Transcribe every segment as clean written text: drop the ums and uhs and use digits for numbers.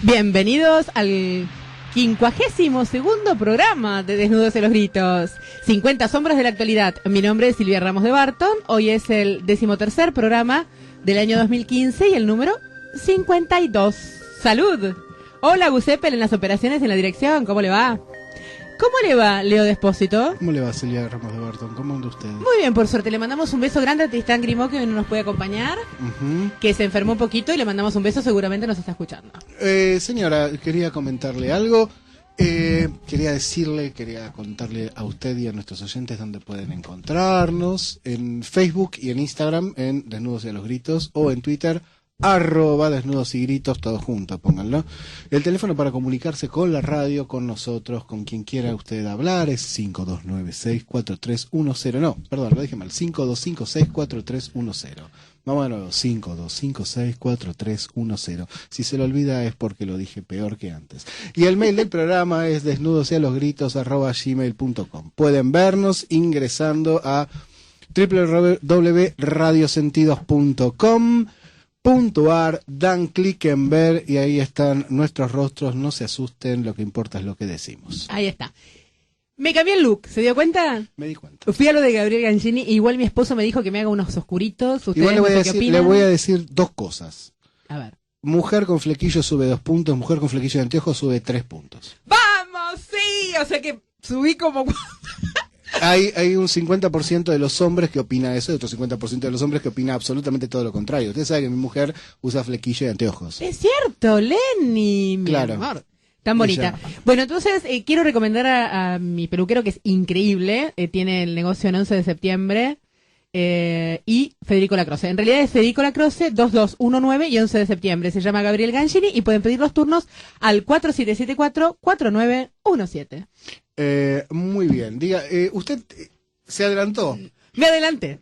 Bienvenidos al 52º programa de Desnudos en los Gritos. 50 sombras de la actualidad. Mi nombre es Silvia Ramos de Barton. Hoy es el 13º programa del año 2015 y el número 52. ¡Salud! Hola, Gusepel en las operaciones, en la dirección. ¿Cómo le va? ¿Cómo le va, Leo Despósito? ¿Cómo le va, Silvia Ramos de Barton? ¿Cómo anda usted? Muy bien, por suerte. Le mandamos un beso grande a Tristán Grimó, que hoy no nos puede acompañar, que se enfermó un poquito, y le mandamos un beso, seguramente nos está escuchando. Señora, quería comentarle algo. Quería contarle a usted y a nuestros oyentes dónde pueden encontrarnos. En Facebook y en Instagram, en Desnudos y a los Gritos, o en Twitter, @desnudos y gritos, todos juntos, pónganlo. El teléfono para comunicarse con la radio, con nosotros, con quien quiera usted hablar, es 52564310. No, perdón, lo dije mal, 52564310. Vamos de nuevo, 52564310. Si se lo olvida es porque lo dije peor que antes. Y el mail del programa es desnudosyalosgritos@gmail.com. Pueden vernos ingresando a www.radiosentidos.com. Dan clic en ver y ahí están nuestros rostros. No se asusten, lo que importa es lo que decimos. Ahí está. Me cambié el look, ¿se dio cuenta? Me di cuenta. Fui a lo de Gabriel Gangini, igual mi esposo me dijo que me haga unos oscuritos. Igual le voy a decir dos cosas. A ver. Mujer con flequillo sube 2 puntos, mujer con flequillo de anteojos sube 3 puntos. ¡Vamos! ¡Sí! O sea que subí como... Hay un 50% de los hombres que opina eso y otro 50% de los hombres que opina absolutamente todo lo contrario. Usted sabe que mi mujer usa flequillo de anteojos. Es cierto, Lenny, mi claro. amor. Tan bonita. Ella. Bueno, entonces quiero recomendar a mi peluquero, que es increíble. Tiene el negocio en 11 de septiembre. Y Federico Lacroce. En realidad es Federico Lacroce, 2219 y 11 de septiembre. Se llama Gabriel Gangini y pueden pedir los turnos al 4774-4917. Muy bien. Diga, usted se adelantó. Me adelanté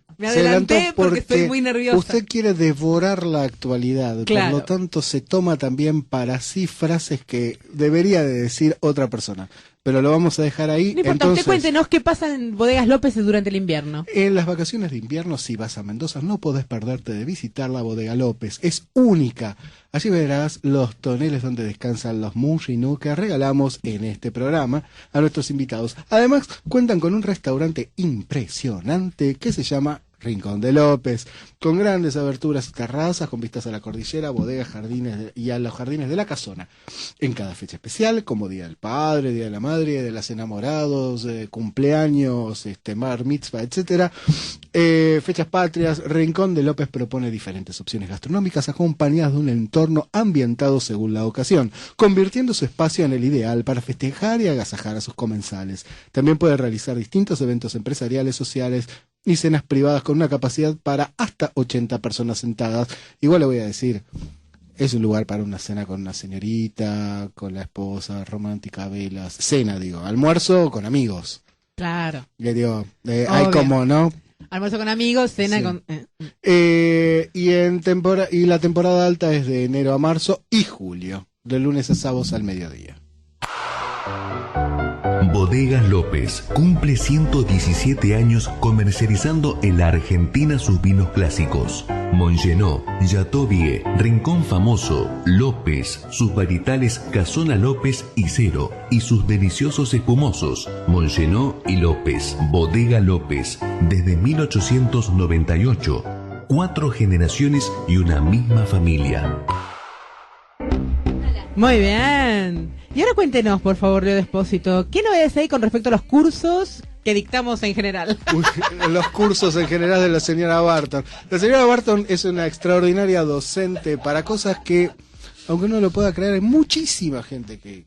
porque estoy muy nerviosa. Usted quiere devorar la actualidad, claro. Por lo tanto se toma también para sí frases que debería de decir otra persona. Pero lo vamos a dejar ahí. No importa, entonces, usted cuéntenos qué pasa en Bodegas López durante el invierno. En las vacaciones de invierno, si vas a Mendoza, no podés perderte de visitar la Bodega López. Es única. Allí verás los toneles donde descansan los Munginú que regalamos en este programa a nuestros invitados. Además, cuentan con un restaurante impresionante que se llama Rincón de López, con grandes aberturas y terrazas, con vistas a la cordillera, bodegas, jardines y a los jardines de la casona. En cada fecha especial, como Día del Padre, Día de la Madre, Día de los Enamorados, cumpleaños, bar mitzvah, etcétera, fechas patrias, Rincón de López propone diferentes opciones gastronómicas acompañadas de un entorno ambientado según la ocasión, convirtiendo su espacio en el ideal para festejar y agasajar a sus comensales. También puede realizar distintos eventos empresariales, sociales y cenas privadas con una capacidad para hasta 80 personas sentadas. Igual le voy a decir, es un lugar para una cena con una señorita, con la esposa, romántica, velas, cena, almuerzo con amigos. Claro. Le digo, hay como, ¿no? Almuerzo con amigos, cena sí. Con... Y la temporada alta es de enero a marzo y julio, de lunes a sábados al mediodía. Bodegas López cumple 117 años comercializando en la Argentina sus vinos clásicos. Mongenó, Yatovie, Rincón Famoso, López, sus varietales Casona López y Cero y sus deliciosos espumosos Mongenó y López. Bodega López, desde 1898. 4 generaciones y una misma familia. Muy bien. Y ahora cuéntenos, por favor, Leo Despósito, ¿qué novedades hay con respecto a los cursos que dictamos en general? Los cursos en general de la señora Barton. La señora Barton es una extraordinaria docente para cosas que, aunque uno lo pueda creer, hay muchísima gente que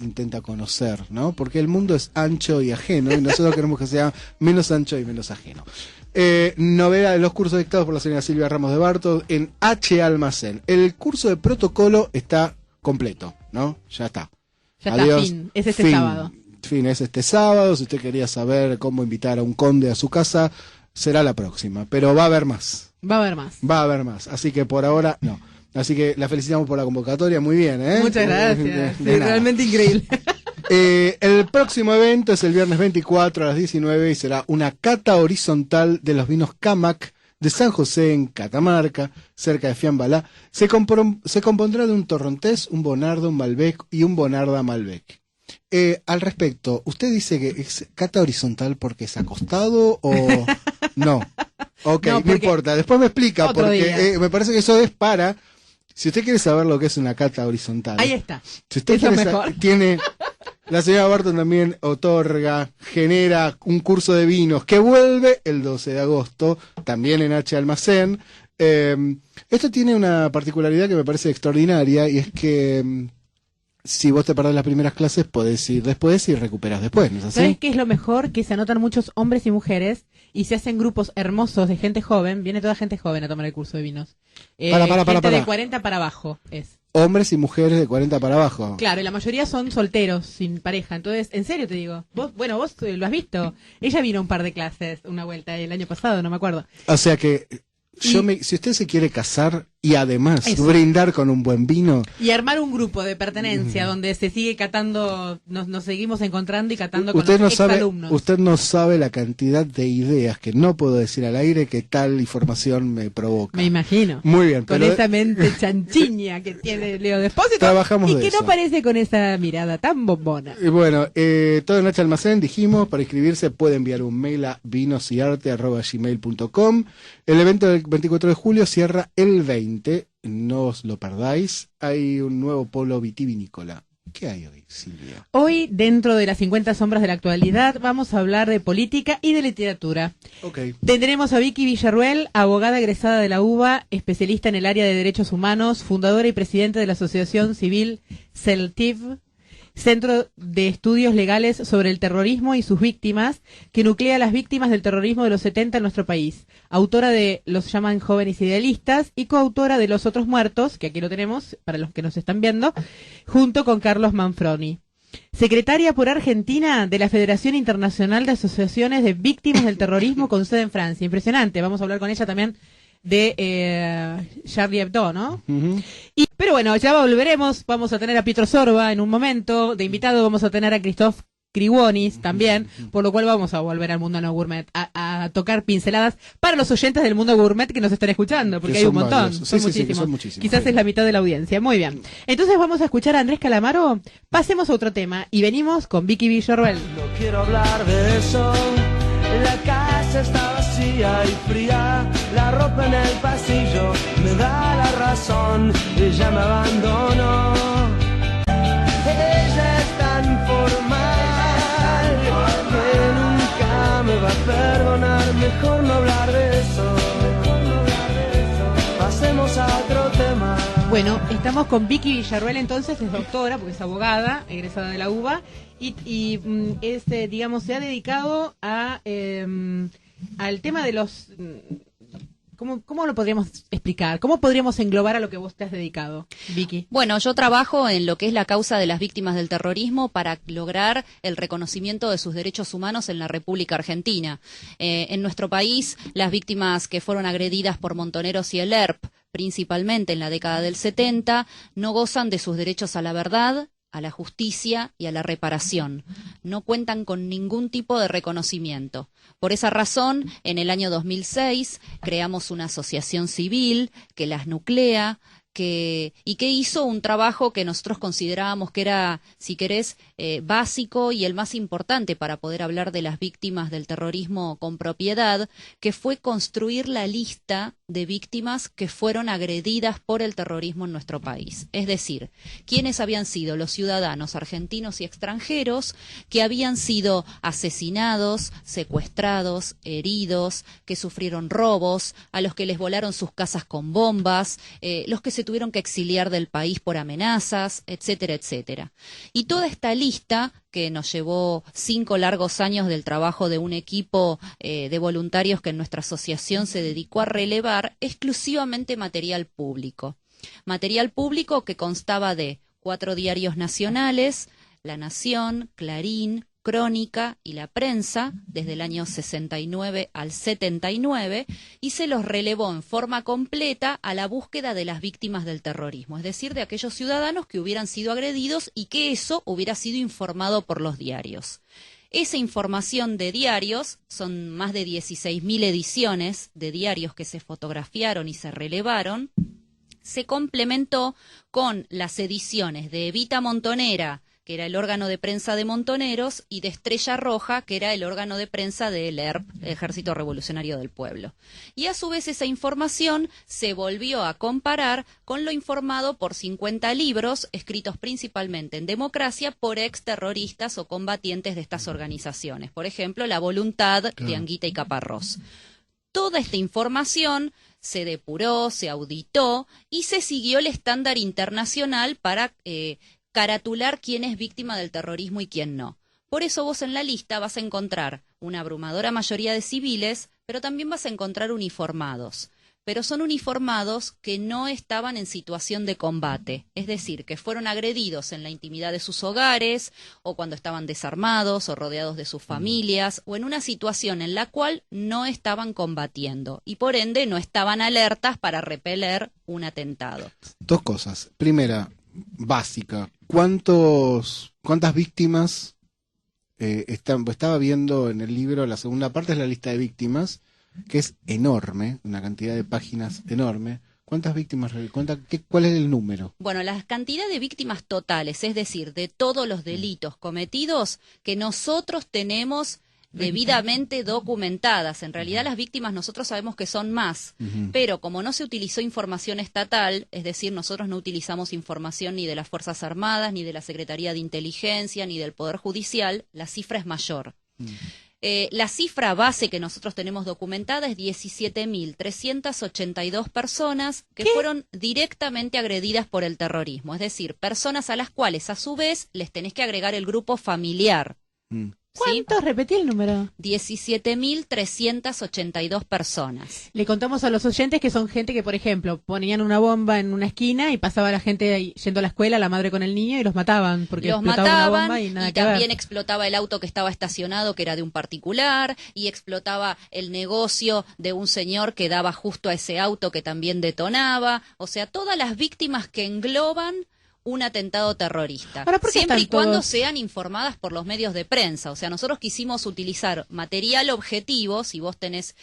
intenta conocer, ¿no? Porque el mundo es ancho y ajeno y nosotros queremos que sea menos ancho y menos ajeno. Novedad de los cursos dictados por la señora Silvia Ramos de Barton en H Almacén. El curso de protocolo está completo, ¿no? Ya está. Ya está, fin. Es este sábado. Fin, es este sábado. Si usted quería saber cómo invitar a un conde a su casa, será la próxima. Pero va a haber más. Va a haber más. Va a haber más. Así que por ahora, no. Así que la felicitamos por la convocatoria. Muy bien, ¿eh? Muchas gracias. Realmente increíble. El próximo evento es el viernes 24 a las 19 y será una cata horizontal de los vinos Camac de San José en Catamarca, cerca de Fiambalá, se compondrá de un torrontés, un bonardo, un malbec y un bonarda malbec. Al respecto, ¿usted dice que es cata horizontal porque es acostado o no? Ok, no importa, después me explica, porque me parece que eso es para... Si usted quiere saber lo que es una cata horizontal... Ahí está. Si usted tiene... La señora Barton también genera un curso de vinos que vuelve el 12 de agosto, también en H Almacén. Esto tiene una particularidad que me parece extraordinaria, y es que si vos te perdés las primeras clases, podés ir después y recuperás después, ¿no es así? ¿Sabes qué es lo mejor? Que se anotan muchos hombres y mujeres y se hacen grupos hermosos de gente joven. Viene toda gente joven a tomar el curso de vinos. Gente de 40 para abajo es. Hombres y mujeres de 40 para abajo. Claro, y la mayoría son solteros, sin pareja. Entonces, en serio te digo, vos lo has visto. Ella vino a un par de clases, una vuelta el año pasado, no me acuerdo. O sea que si usted se quiere casar y además brindar con un buen vino. Y armar un grupo de pertenencia donde se sigue catando, nos seguimos encontrando y catando con los exalumnos. Usted no sabe la cantidad de ideas que no puedo decir al aire que tal información me provoca. Me imagino. Muy bien. Con esa mente chanchiña que tiene Leo Despósito. Trabajamos y que no parece con esa mirada tan bombona. Y bueno, todo en H Almacén, dijimos, para inscribirse puede enviar un mail a vinosyarte@gmail.com. El evento del 24 de julio cierra el 20. No os lo perdáis. Hay un nuevo polo vitivinícola. ¿Qué hay hoy, Silvia? Hoy, dentro de las 50 sombras de la actualidad, vamos a hablar de política y de literatura. Okay. Tendremos a Vicky Villarruel, abogada egresada de la UBA, especialista en el área de derechos humanos, fundadora y presidente de la asociación civil CELTIV, Centro de Estudios Legales sobre el Terrorismo y sus Víctimas, que nuclea a las víctimas del terrorismo de los 70 en nuestro país. Autora de Los llaman jóvenes idealistas y coautora de Los otros muertos, que aquí lo tenemos para los que nos están viendo, junto con Carlos Manfroni. Secretaria por Argentina de la Federación Internacional de Asociaciones de Víctimas del Terrorismo con sede en Francia. Impresionante, vamos a hablar con ella también de Charlie Hebdo, ¿no? Uh-huh. Pero bueno, ya volveremos, vamos a tener a Pietro Sorba en un momento, de invitado vamos a tener a Christoph Kriwonis también, por lo cual vamos a volver al Mundo No Gourmet a tocar pinceladas para los oyentes del Mundo Gourmet que nos están escuchando, porque hay un montón, son muchísimos. Quizás es la mitad de la audiencia. Muy bien, entonces vamos a escuchar a Andrés Calamaro, pasemos a otro tema y venimos con Vicky Villarruel. No quiero hablar de eso, la casa está vacía y fría, la ropa en el pasillo me da la razón, ella me abandonó, ella es tan formal que nunca me va a perdonar, mejor no hablar de eso, pasemos a otro tema. Bueno, estamos con Vicky Villarruel, entonces es doctora, porque es abogada, egresada de la UBA, y digamos, se ha dedicado a al tema de los... ¿Cómo lo podríamos explicar? ¿Cómo podríamos englobar a lo que vos te has dedicado, Vicky? Bueno, yo trabajo en lo que es la causa de las víctimas del terrorismo para lograr el reconocimiento de sus derechos humanos en la República Argentina. En nuestro país, las víctimas que fueron agredidas por Montoneros y el ERP, principalmente en la década del 70, no gozan de sus derechos a la verdad, a la justicia y a la reparación. No cuentan con ningún tipo de reconocimiento. Por esa razón, en el año 2006 creamos una asociación civil que las nuclea, y que hizo un trabajo que nosotros considerábamos que era, si querés, básico y el más importante para poder hablar de las víctimas del terrorismo con propiedad, que fue construir la lista de víctimas que fueron agredidas por el terrorismo en nuestro país. Es decir, quiénes habían sido los ciudadanos argentinos y extranjeros que habían sido asesinados, secuestrados, heridos, que sufrieron robos, a los que les volaron sus casas con bombas, los que se tuvieron que exiliar del país por amenazas, etcétera, etcétera. Y toda esta lista, que nos llevó 5 largos años del trabajo de un equipo de voluntarios que en nuestra asociación se dedicó a relevar, exclusivamente material público. Material público que constaba de 4 diarios nacionales, La Nación, Clarín, Crónica y La Prensa, desde el año 69 al 79, y se los relevó en forma completa a la búsqueda de las víctimas del terrorismo, es decir, de aquellos ciudadanos que hubieran sido agredidos y que eso hubiera sido informado por los diarios. Esa información de diarios, son más de 16.000 ediciones de diarios que se fotografiaron y se relevaron, se complementó con las ediciones de Evita Montonera, que era el órgano de prensa de Montoneros, y de Estrella Roja, que era el órgano de prensa del ERP, Ejército Revolucionario del Pueblo. Y a su vez esa información se volvió a comparar con lo informado por 50 libros, escritos principalmente en democracia por exterroristas o combatientes de estas organizaciones. Por ejemplo, La Voluntad, de Anguita y Caparrós. Toda esta información se depuró, se auditó y se siguió el estándar internacional para caratular quién es víctima del terrorismo y quién no. Por eso vos en la lista vas a encontrar una abrumadora mayoría de civiles, pero también vas a encontrar uniformados. Pero son uniformados que no estaban en situación de combate, es decir, que fueron agredidos en la intimidad de sus hogares, o cuando estaban desarmados, o rodeados de sus familias, o en una situación en la cual no estaban combatiendo, y por ende no estaban alertas para repeler un atentado. Dos cosas. Primera, básica. ¿Cuántas víctimas estaba viendo en el libro? La segunda parte es la lista de víctimas, que es enorme, una cantidad de páginas enorme. ¿Cuántas víctimas? ¿Cuál es el número? Bueno, la cantidad de víctimas totales, es decir, de todos los delitos cometidos que nosotros tenemos debidamente documentadas. En realidad las víctimas nosotros sabemos que son más, pero como no se utilizó información estatal, es decir, nosotros no utilizamos información ni de las Fuerzas Armadas, ni de la Secretaría de Inteligencia, ni del Poder Judicial, la cifra es mayor. La cifra base que nosotros tenemos documentada es 17.382 personas que fueron directamente agredidas por el terrorismo, es decir, personas a las cuales a su vez les tenés que agregar el grupo familiar. ¿Cuántos? Repetí el número. 17.382 personas. Le contamos a los oyentes que son gente que, por ejemplo, ponían una bomba en una esquina y pasaba la gente ahí, yendo a la escuela, la madre con el niño, y los mataban. Porque los explotaba mataban una bomba y nada que también ver. explotaba el auto que estaba estacionado, que era de un particular, y explotaba el negocio de un señor que daba justo a ese auto que también detonaba. O sea, todas las víctimas que engloban un atentado terrorista, Ahora, ¿por qué siempre y están cuando todos? sean informadas por los medios de prensa. O sea, nosotros quisimos utilizar material objetivo. Si vos tenés,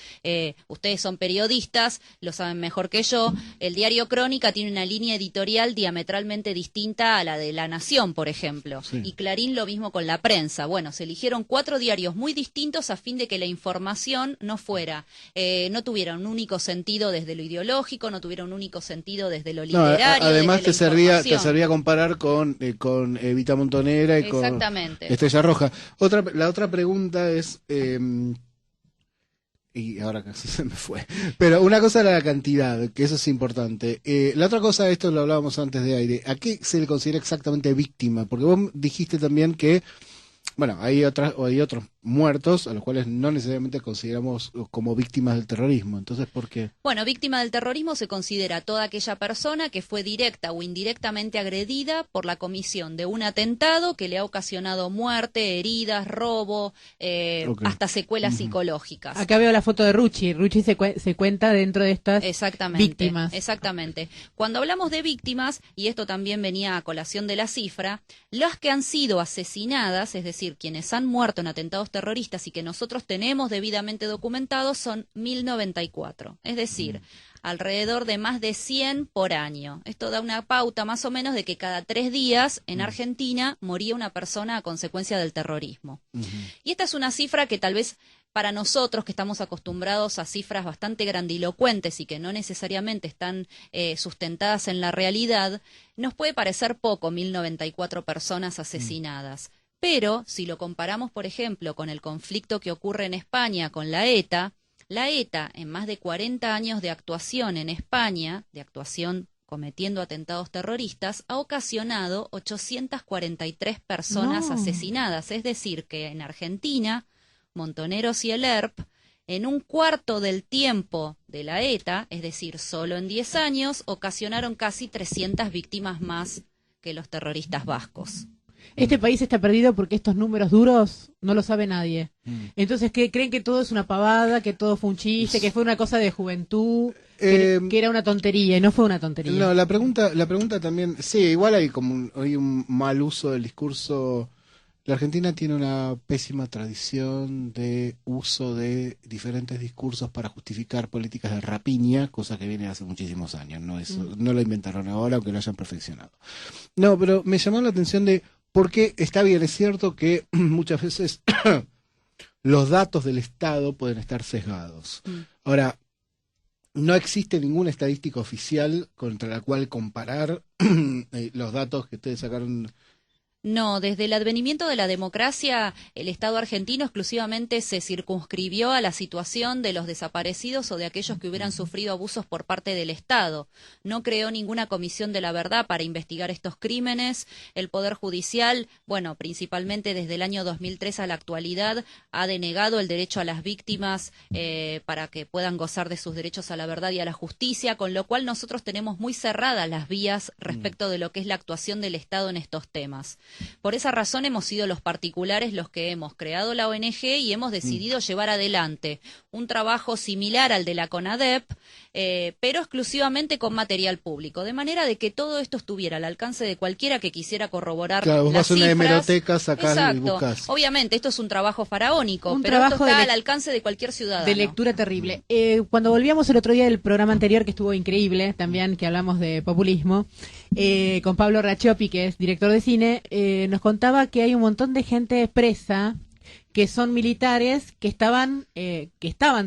ustedes son periodistas, lo saben mejor que yo, el diario Crónica tiene una línea editorial diametralmente distinta a la de La Nación, por ejemplo, y Clarín lo mismo con la prensa. Bueno, se eligieron 4 diarios muy distintos a fin de que la información no fuera, no tuviera un único sentido desde lo ideológico, no tuviera un único sentido desde lo literario. Además desde la te servía comparar con Evita Montonera y con Estrella Roja. La otra pregunta es, y ahora casi se me fue, pero una cosa era la cantidad, que eso es importante. La otra cosa, esto lo hablábamos antes de aire, ¿a qué se le considera exactamente víctima? Porque vos dijiste también que, bueno, hay otros muertos a los cuales no necesariamente consideramos como víctimas del terrorismo. Entonces, ¿por qué? Bueno, víctima del terrorismo se considera toda aquella persona que fue directa o indirectamente agredida por la comisión de un atentado que le ha ocasionado muerte, heridas, robo, hasta secuelas psicológicas. Acá veo la foto de Rucci. Rucci se cuenta dentro de estas víctimas. Exactamente. Cuando hablamos de víctimas, y esto también venía a colación de la cifra, las que han sido asesinadas, es decir, quienes han muerto en atentados terroristas y que nosotros tenemos debidamente documentados son 1.094, es decir, alrededor de más de 100 por año. Esto da una pauta más o menos de que cada 3 días en Argentina moría una persona a consecuencia del terrorismo. Y esta es una cifra que tal vez para nosotros, que estamos acostumbrados a cifras bastante grandilocuentes y que no necesariamente están sustentadas en la realidad, nos puede parecer poco 1.094 personas asesinadas. Pero si lo comparamos, por ejemplo, con el conflicto que ocurre en España con la ETA, en más de 40 años de actuación en España, de actuación cometiendo atentados terroristas, ha ocasionado 843 personas asesinadas. Es decir, que en Argentina, Montoneros y el ERP, en un cuarto del tiempo de la ETA, es decir, solo en 10 años, ocasionaron casi 300 víctimas más que los terroristas vascos. Este país está perdido porque estos números duros no lo sabe nadie. Entonces, ¿qué creen? Que todo es una pavada, que todo fue un chiste, que fue una cosa de juventud, que era una tontería, y no fue una tontería. No, la pregunta también, sí, igual hay como un mal uso del discurso La Argentina tiene una pésima tradición de uso de diferentes discursos para justificar políticas de rapiña, cosa que viene hace muchísimos años. No lo inventaron ahora, aunque lo hayan perfeccionado. No, pero me llamó la atención de por qué está bien, es cierto que muchas veces los datos del Estado pueden estar sesgados. Ahora, no existe ninguna estadística oficial contra la cual comparar los datos que ustedes sacaron. No, desde el advenimiento de la democracia, el Estado argentino exclusivamente se circunscribió a la situación de los desaparecidos o de aquellos que hubieran sufrido abusos por parte del Estado. No creó ninguna comisión de la verdad para investigar estos crímenes. El Poder Judicial, bueno, principalmente desde el año 2003 a la actualidad, ha denegado el derecho a las víctimas para que puedan gozar de sus derechos a la verdad y a la justicia, con lo cual nosotros tenemos muy cerradas las vías respecto de lo que es la actuación del Estado en estos temas. Por esa razón hemos sido los particulares los que hemos creado la ONG y hemos decidido llevar adelante un trabajo similar al de la CONADEP, pero exclusivamente con material público, de manera de que todo esto estuviera al alcance de cualquiera que quisiera corroborar claro, vos las vas a una cifras. hemeroteca, sacás y Exacto. buscás. Obviamente esto es un trabajo faraónico, Un pero trabajo esto está al alcance de cualquier ciudadano. De lectura terrible. Cuando volvíamos el otro día del programa anterior, que estuvo increíble, también que hablamos de populismo, con Pablo Raciopi, que es director de cine, nos contaba que hay un montón de gente presa que son militares que estaban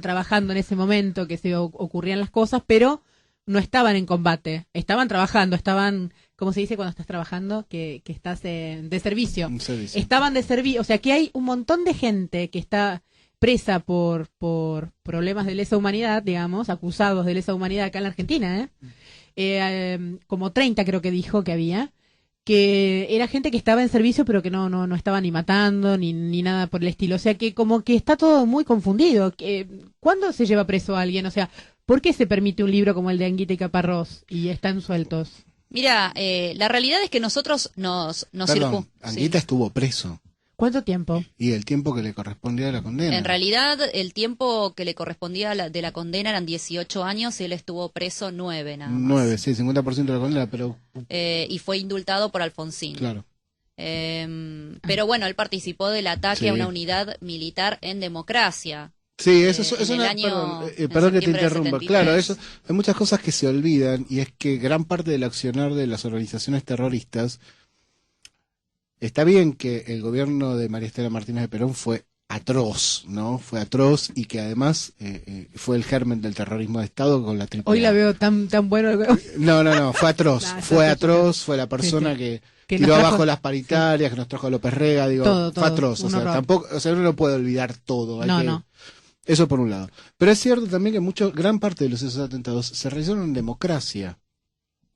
trabajando en ese momento que se ocurrían las cosas, pero no estaban en combate, estaban trabajando, estaban, ¿cómo se dice cuando estás trabajando? Que estás de servicio. Estaban de servicio, o sea que hay un montón de gente que está presa por problemas de lesa humanidad, digamos, acusados de lesa humanidad acá en la Argentina, como 30 creo que dijo que había, que era gente que estaba en servicio pero que no estaba ni matando ni nada por el estilo, o sea que como que está todo muy confundido. ¿Cuándo se lleva preso a alguien? O sea, ¿por qué se permite un libro como el de Anguita y Caparrós y están sueltos? Mira, la realidad es que nosotros nos Perdón, Anguita estuvo preso. ¿Cuánto tiempo? Y el tiempo que le correspondía a la condena. En realidad, el tiempo que le correspondía de la condena eran 18 años y él estuvo preso 9 nada más. 9, sí, 50% de la condena, pero... y fue indultado por Alfonsín. Claro. Pero bueno, él participó del ataque a una unidad militar en democracia. Sí, eso es en una... el año, perdón que te en septiembre del interrumpa. 73. Claro, eso, hay muchas cosas que se olvidan y es que gran parte del accionar de las organizaciones terroristas... Está bien que el gobierno de María Estela Martínez de Perón fue atroz, ¿no? Fue atroz y que además fue el germen del terrorismo de Estado con la AAA. Hoy la veo tan bueno. No, fue atroz. Fue atroz, fue la persona sí. que tiró abajo las paritarias, que nos trajo a López Rega, digo, todo, fue atroz. O sea, tampoco, o sea, uno no puede olvidar todo. No. Eso por un lado. Pero es cierto también que gran parte de esos atentados se realizaron en democracia.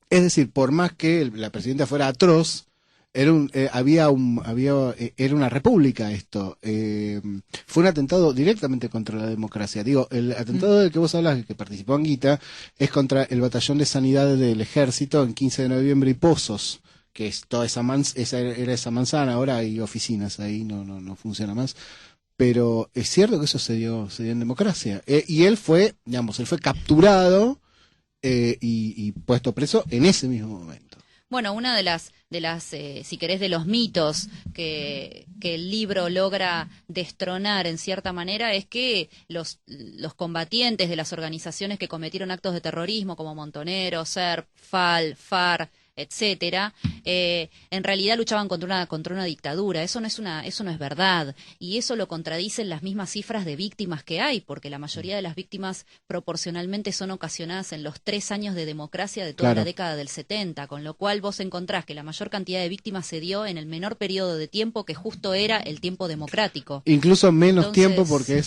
Es decir, por más que la presidenta fuera atroz, era una república esto. Fue un atentado directamente contra la democracia. Digo, el atentado del que vos hablas, del que participó Anguita, es contra el Batallón de Sanidad del Ejército en 15 de noviembre y Pozos, que es toda esa manzana, ahora hay oficinas ahí, no funciona más. Pero es cierto que eso se dio en democracia. Y él fue capturado y puesto preso en ese mismo momento. Bueno, una de las si querés, de los mitos que el libro logra destronar en cierta manera es que los combatientes de las organizaciones que cometieron actos de terrorismo como Montoneros, SERP, FARC, etcétera, en realidad luchaban contra una dictadura. Eso no es verdad, y eso lo contradicen las mismas cifras de víctimas que hay, porque la mayoría de las víctimas proporcionalmente son ocasionadas en los 3 años de democracia de toda la década del 70, con lo cual vos encontrás que la mayor cantidad de víctimas se dio en el menor periodo de tiempo, que justo era el tiempo democrático. Incluso menos tiempo, porque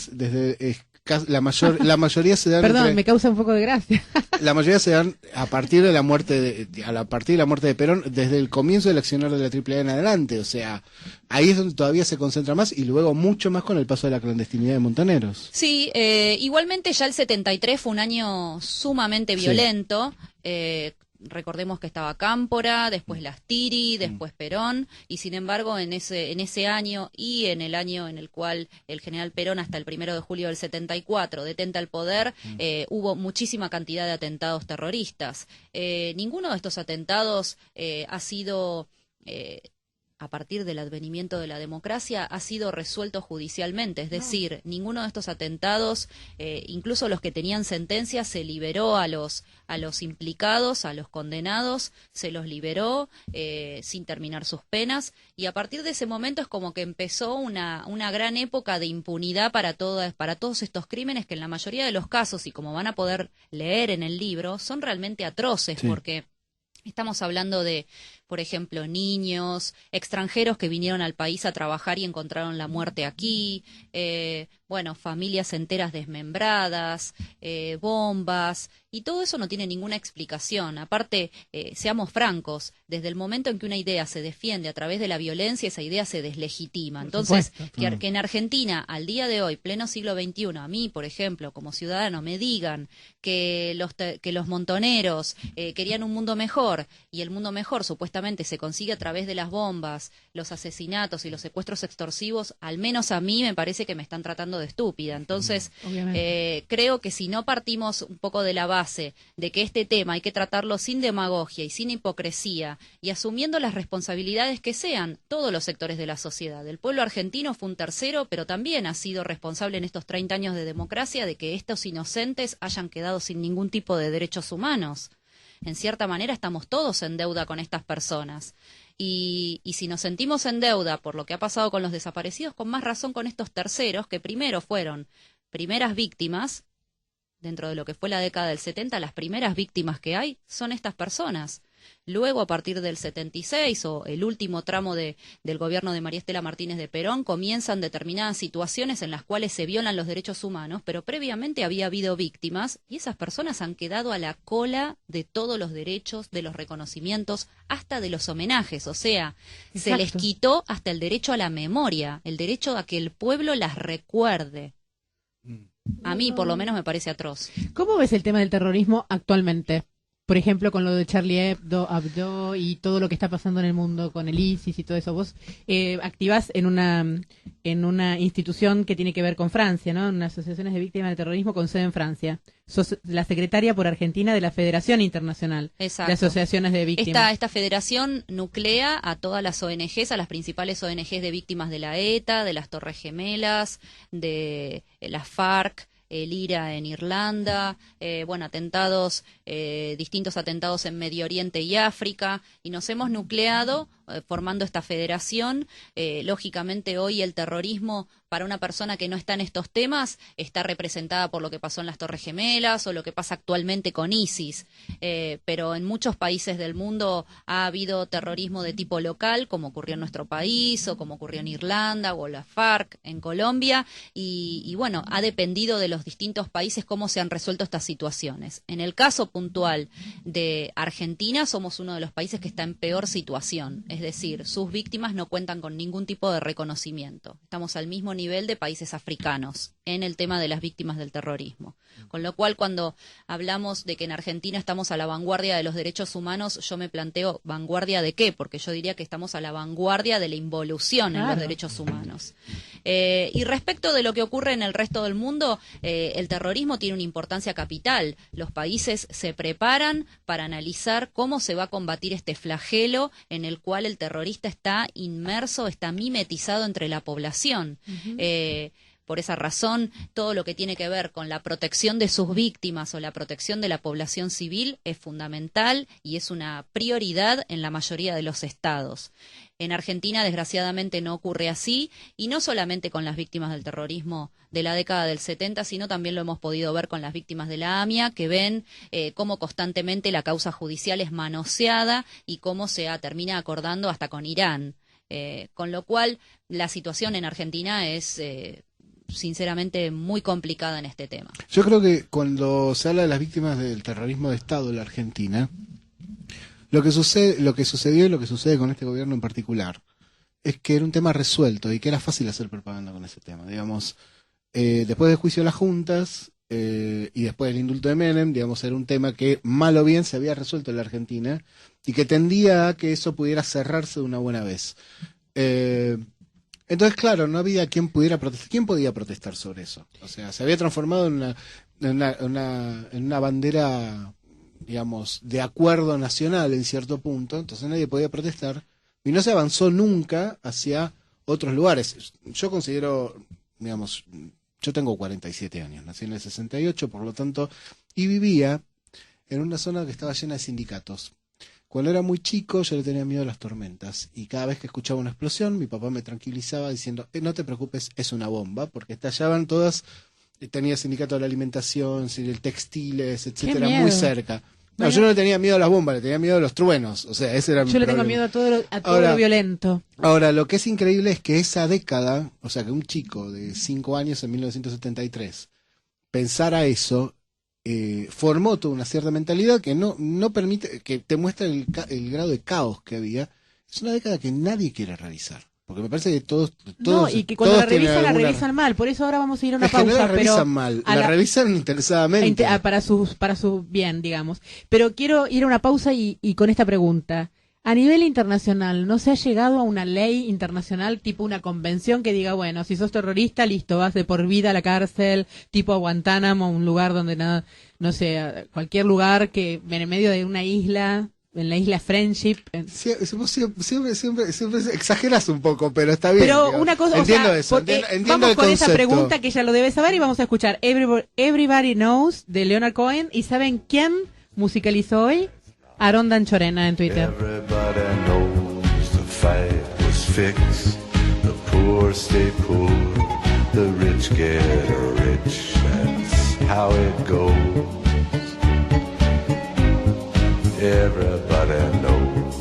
la mayoría se dan. Perdón, me causa un poco de gracia. La mayoría se dan a partir de la muerte de Perón, desde el comienzo del accionar de la AAA en adelante. O sea, ahí es donde todavía se concentra más y luego mucho más con el paso de la clandestinidad de Montoneros. Sí, igualmente ya el 73 fue un año sumamente violento. Recordemos que estaba Cámpora, después Lastiri, después Perón, y sin embargo en ese año y en el año en el cual el general Perón hasta el 1 de julio del 74 detenta el poder, hubo muchísima cantidad de atentados terroristas. Ninguno de estos atentados ha sido a partir del advenimiento de la democracia, ha sido resuelto judicialmente. Es decir, ninguno de estos atentados, incluso los que tenían sentencia, se liberó a los implicados, a los condenados, se los liberó sin terminar sus penas, y a partir de ese momento es como que empezó una gran época de impunidad para todos estos crímenes que en la mayoría de los casos, y como van a poder leer en el libro, son realmente atroces, Sí. porque estamos hablando de, por ejemplo, niños, extranjeros que vinieron al país a trabajar y encontraron la muerte aquí, familias enteras desmembradas, bombas, y todo eso no tiene ninguna explicación. Aparte, seamos francos, desde el momento en que una idea se defiende a través de la violencia, esa idea se deslegitima. Entonces, que en Argentina, al día de hoy, pleno siglo XXI, a mí, por ejemplo, como ciudadano, me digan que los montoneros querían un mundo mejor, y el mundo mejor supuestamente se consigue a través de las bombas, los asesinatos y los secuestros extorsivos, al menos a mí me parece que me están tratando de estúpida. Entonces, creo que si no partimos un poco de la base de que este tema hay que tratarlo sin demagogia y sin hipocresía, y asumiendo las responsabilidades que sean todos los sectores de la sociedad. El pueblo argentino fue un tercero, pero también ha sido responsable en estos 30 años de democracia de que estos inocentes hayan quedado sin ningún tipo de derechos humanos. En cierta manera estamos todos en deuda con estas personas. Y si nos sentimos en deuda por lo que ha pasado con los desaparecidos, con más razón con estos terceros, que primero fueron primeras víctimas, dentro de lo que fue la década del 70, las primeras víctimas que hay son estas personas. Luego, a partir del 76, o el último tramo del gobierno de María Estela Martínez de Perón, comienzan determinadas situaciones en las cuales se violan los derechos humanos, pero previamente había habido víctimas, y esas personas han quedado a la cola de todos los derechos, de los reconocimientos, hasta de los homenajes. O sea, se les quitó hasta el derecho a la memoria, el derecho a que el pueblo las recuerde. A mí, por lo menos, me parece atroz. ¿Cómo ves el tema del terrorismo actualmente? Por ejemplo, con lo de Charlie Hebdo y todo lo que está pasando en el mundo con el ISIS y todo eso. Vos activás en una institución que tiene que ver con Francia, ¿no? En asociaciones de víctimas de terrorismo con sede en Francia. Sos la secretaria por Argentina de la Federación Internacional de Asociaciones de Víctimas. Esta federación nuclea a todas las ONGs, a las principales ONGs de víctimas de la ETA, de las Torres Gemelas, de las FARC, el IRA en Irlanda, distintos atentados en Medio Oriente y África, y nos hemos nucleado formando esta federación. Lógicamente hoy el terrorismo para una persona que no está en estos temas está representada por lo que pasó en las Torres Gemelas o lo que pasa actualmente con ISIS, pero en muchos países del mundo ha habido terrorismo de tipo local, como ocurrió en nuestro país o como ocurrió en Irlanda o la FARC en Colombia, y ha dependido de los distintos países cómo se han resuelto estas situaciones. En el caso puntual de Argentina, somos uno de los países que está en peor situación. Es decir, sus víctimas no cuentan con ningún tipo de reconocimiento. Estamos al mismo nivel de países africanos en el tema de las víctimas del terrorismo. Con lo cual, cuando hablamos de que en Argentina estamos a la vanguardia de los derechos humanos, yo me planteo, ¿vanguardia de qué? Porque yo diría que estamos a la vanguardia de la involución en los derechos humanos. Y respecto de lo que ocurre en el resto del mundo, el terrorismo tiene una importancia capital. Los países se preparan para analizar cómo se va a combatir este flagelo en el cual el terrorista está inmerso, está mimetizado entre la población. Por esa razón, todo lo que tiene que ver con la protección de sus víctimas o la protección de la población civil es fundamental y es una prioridad en la mayoría de los estados. En Argentina, desgraciadamente, no ocurre así, y no solamente con las víctimas del terrorismo de la década del 70, sino también lo hemos podido ver con las víctimas de la AMIA, que ven cómo constantemente la causa judicial es manoseada y cómo se termina acordando hasta con Irán. Con lo cual, la situación en Argentina es sinceramente muy complicada en este tema. Yo creo que cuando se habla de las víctimas del terrorismo de Estado en la Argentina, lo que sucedió y lo que sucede con este gobierno en particular es que era un tema resuelto y que era fácil hacer propaganda con ese tema. Digamos, después del juicio de las juntas y después del indulto de Menem, digamos, era un tema que mal o bien se había resuelto en la Argentina y que tendía a que eso pudiera cerrarse de una buena vez. Entonces, claro, no había quien pudiera protestar. ¿Quién podía protestar sobre eso? O sea, se había transformado en una bandera, digamos, de acuerdo nacional en cierto punto, entonces nadie podía protestar y no se avanzó nunca hacia otros lugares. Yo considero, digamos, yo tengo 47 años, nací en el 68, por lo tanto, y vivía en una zona que estaba llena de sindicatos. Cuando era muy chico yo le tenía miedo a las tormentas, y cada vez que escuchaba una explosión mi papá me tranquilizaba diciendo, no te preocupes, es una bomba, porque estallaban todas, tenía sindicato de la alimentación, el textiles, etcétera, muy cerca. No, yo no le tenía miedo a las bombas, le tenía miedo a los truenos, o sea, ese era mi Yo le problema. tengo miedo a todo lo violento. Ahora, lo que es increíble es que esa década, o sea, que un chico de 5 años en 1973 pensara eso, formó toda una cierta mentalidad que no permite, que te muestra el grado de caos que había. Es una década que nadie quiere revisar. Porque me parece que todos no, y que cuando la revisan, la revisan mal. Por eso ahora vamos a ir a una pausa. No la revisan mal, la revisan interesadamente. Para su bien, digamos. Pero quiero ir a una pausa y con esta pregunta. A nivel internacional, ¿no se ha llegado a una ley internacional, tipo una convención que diga, bueno, si sos terrorista, listo, vas de por vida a la cárcel, tipo a Guantánamo, un lugar donde nada, no sé, cualquier lugar que en medio de una isla, en la isla Friendship? Siempre exageras un poco, pero está bien. Pero digamos. una cosa, entiendo o sea, eso, entiendo vamos el con concepto. esa pregunta que ya lo debe saber y vamos a escuchar Everybody Knows de Leonard Cohen. ¿Y saben quién musicalizó hoy? Aarón Danchorena en Twitter. Everybody knows the fight was fixed. The poor stay poor, the rich get rich. That's how it goes. Everybody knows.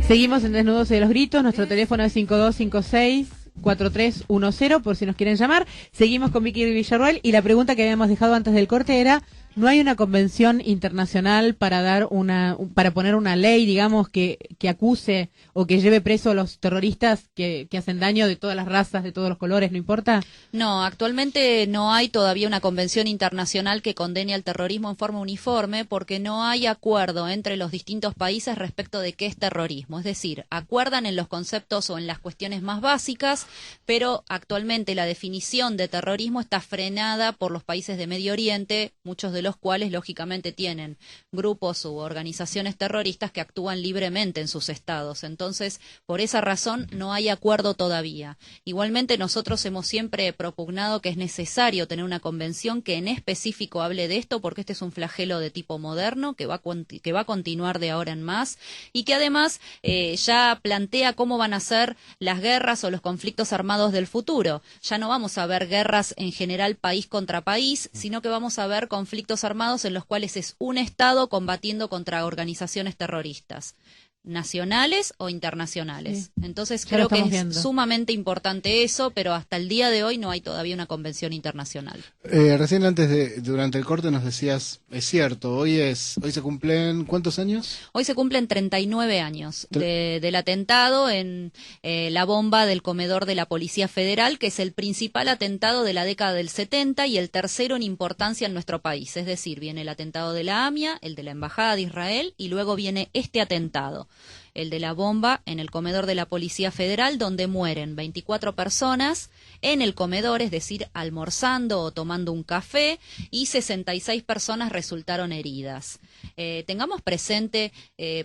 Seguimos en Desnudos y de los Gritos. Nuestro teléfono es 5256-4310 por si nos quieren llamar. Seguimos con Vicky Villarroel y la pregunta que habíamos dejado antes del corte era: ¿no hay una convención internacional para poner una ley, digamos, que acuse o que lleve preso a los terroristas que hacen daño de todas las razas, de todos los colores, no importa? No, actualmente no hay todavía una convención internacional que condene al terrorismo en forma uniforme porque no hay acuerdo entre los distintos países respecto de qué es terrorismo. Es decir, acuerdan en los conceptos o en las cuestiones más básicas, pero actualmente la definición de terrorismo está frenada por los países de Medio Oriente, muchos de los cuales lógicamente tienen grupos u organizaciones terroristas que actúan libremente en sus estados. Entonces, por esa razón no hay acuerdo todavía. Igualmente nosotros hemos siempre propugnado que es necesario tener una convención que en específico hable de esto, porque este es un flagelo de tipo moderno que va a continuar de ahora en más y que además ya plantea cómo van a ser las guerras o los conflictos armados del futuro. Ya no vamos a ver guerras en general país contra país, sino que vamos a ver conflictos armados en los cuales es un Estado combatiendo contra organizaciones terroristas, nacionales o internacionales. Sí. Entonces creo que es sumamente importante eso, pero hasta el día de hoy no hay todavía una convención internacional. Recién durante el corte nos decías, es cierto, hoy se cumplen ¿cuántos años? Hoy se cumplen 39 años del atentado en la bomba del comedor de la Policía Federal, que es el principal atentado de la década del 70 y el tercero en importancia en nuestro país. Es decir, viene el atentado de la AMIA, el de la Embajada de Israel y luego viene este atentado, el de la bomba en el comedor de la Policía Federal, donde mueren 24 personas en el comedor, es decir, almorzando o tomando un café, y 66 personas resultaron heridas. Tengamos presente,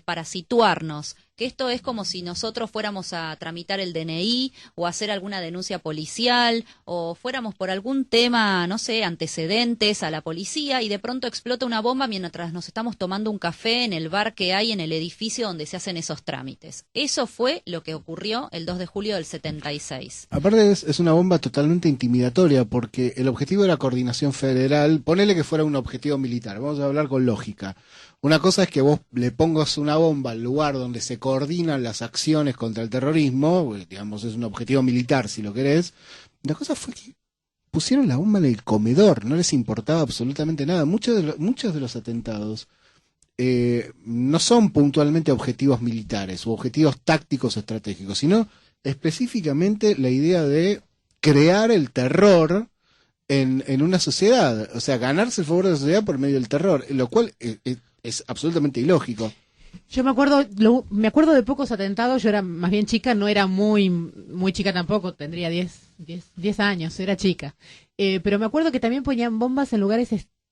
para situarnos, que esto es como si nosotros fuéramos a tramitar el DNI o a hacer alguna denuncia policial o fuéramos por algún tema, no sé, antecedentes a la policía y de pronto explota una bomba mientras nos estamos tomando un café en el bar que hay en el edificio donde se hacen esos trámites. Eso fue lo que ocurrió el 2 de julio del 76. Aparte es una bomba totalmente intimidatoria porque el objetivo de la coordinación federal, ponele que fuera un objetivo militar, vamos a hablar con lógica. Una cosa es que vos le pongas una bomba al lugar donde se coordinan las acciones contra el terrorismo, digamos, es un objetivo militar si lo querés. La cosa fue que pusieron la bomba en el comedor, no les importaba absolutamente nada. Muchos de los atentados no son puntualmente objetivos militares o objetivos tácticos estratégicos, sino específicamente la idea de crear el terror en una sociedad, o sea, ganarse el favor de la sociedad por medio del terror, lo cual es absolutamente ilógico. Yo me acuerdo de pocos atentados. Yo era más bien chica, no era muy chica tampoco, tendría 10 años, era chica. Pero me acuerdo que también ponían bombas en lugares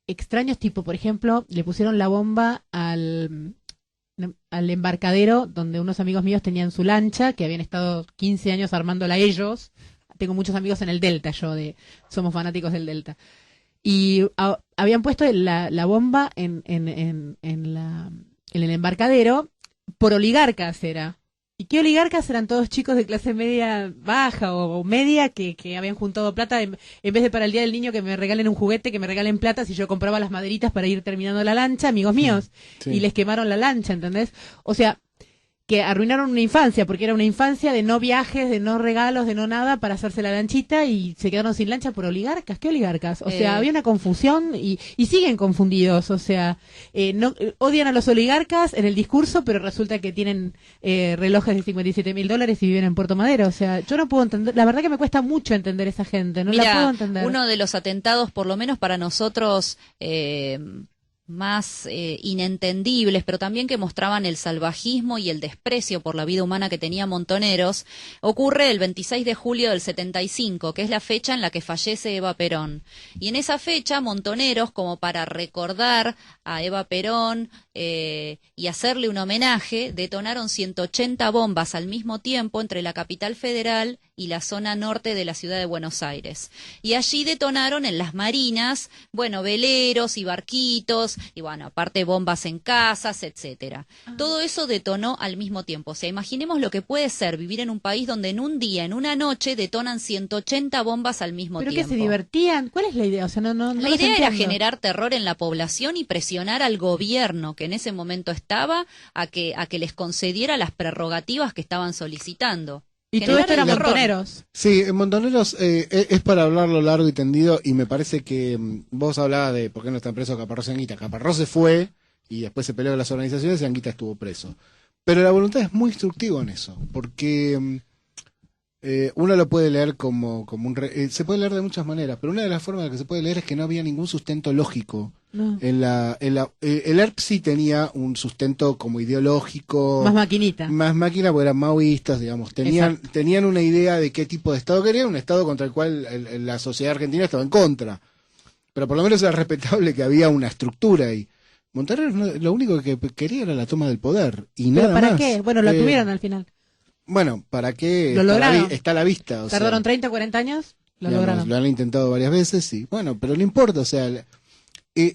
extraños, tipo, por ejemplo, le pusieron la bomba al embarcadero donde unos amigos míos tenían su lancha, que habían estado 15 años armándola ellos. Tengo muchos amigos en el Delta, somos fanáticos del Delta. Y habían puesto la bomba en el embarcadero por oligarcas era. ¿Y qué oligarcas? Eran todos chicos de clase media baja o media que habían juntado plata en vez de para el Día del Niño que me regalen un juguete, que me regalen plata si yo compraba las maderitas para ir terminando la lancha, amigos míos. Sí. Y les quemaron la lancha, ¿entendés? O sea, que arruinaron una infancia, porque era una infancia de no viajes, de no regalos, de no nada para hacerse la lanchita y se quedaron sin lancha por oligarcas. ¿Qué oligarcas? O sea, había una confusión y siguen confundidos. O sea, odian a los oligarcas en el discurso, pero resulta que tienen relojes de $57,000 y viven en Puerto Madero. O sea, yo no puedo entender, la verdad que me cuesta mucho entender esa gente, no Mira, la puedo entender. Uno de los atentados, por lo menos para nosotros, más inentendibles, pero también que mostraban el salvajismo y el desprecio por la vida humana que tenía Montoneros, ocurre el 26 de julio del 75, que es la fecha en la que fallece Eva Perón. Y en esa fecha, Montoneros, como para recordar a Eva Perón y hacerle un homenaje, detonaron 180 bombas al mismo tiempo entre la capital federal y la zona norte de la ciudad de Buenos Aires. Y allí detonaron en las marinas, bueno, veleros y barquitos, y bueno, aparte bombas en casas, etcétera. Todo eso detonó al mismo tiempo. O sea, imaginemos lo que puede ser vivir en un país donde en un día, en una noche, detonan 180 bombas al mismo tiempo. ¿Pero que se divertían? ¿Cuál es la idea? O sea, no la los idea era entiendo. generar terror en la población y presionar al gobierno, que en ese momento estaba, a que les concediera las prerrogativas que estaban solicitando. Y todo esto era Generar terror. Montoneros. Sí, en Montoneros es para hablarlo largo y tendido, y me parece que vos hablabas de por qué no están presos Caparrós y Anguita. Caparrós se fue y después se peleó con las organizaciones y Anguita estuvo preso. Pero la voluntad es muy instructiva en eso, porque uno lo puede leer como se puede leer de muchas maneras, pero una de las formas en las que se puede leer es que no había ningún sustento lógico. No. El ERP sí tenía un sustento como ideológico. Más maquinita. Más máquina porque eran maoístas, digamos. Tenían una idea de qué tipo de Estado querían, un Estado contra el cual la sociedad argentina estaba en contra. Pero por lo menos era respetable que había una estructura y Montoneros lo único que quería era la toma del poder. Y ¿Pero nada para más. qué? Bueno, lo tuvieron al final. Bueno, ¿para qué? Lo lograron. Está a la vista. O Tardaron sea, 30 o 40 años, lo digamos, lograron. lo han intentado varias veces, y bueno, pero no importa, o sea,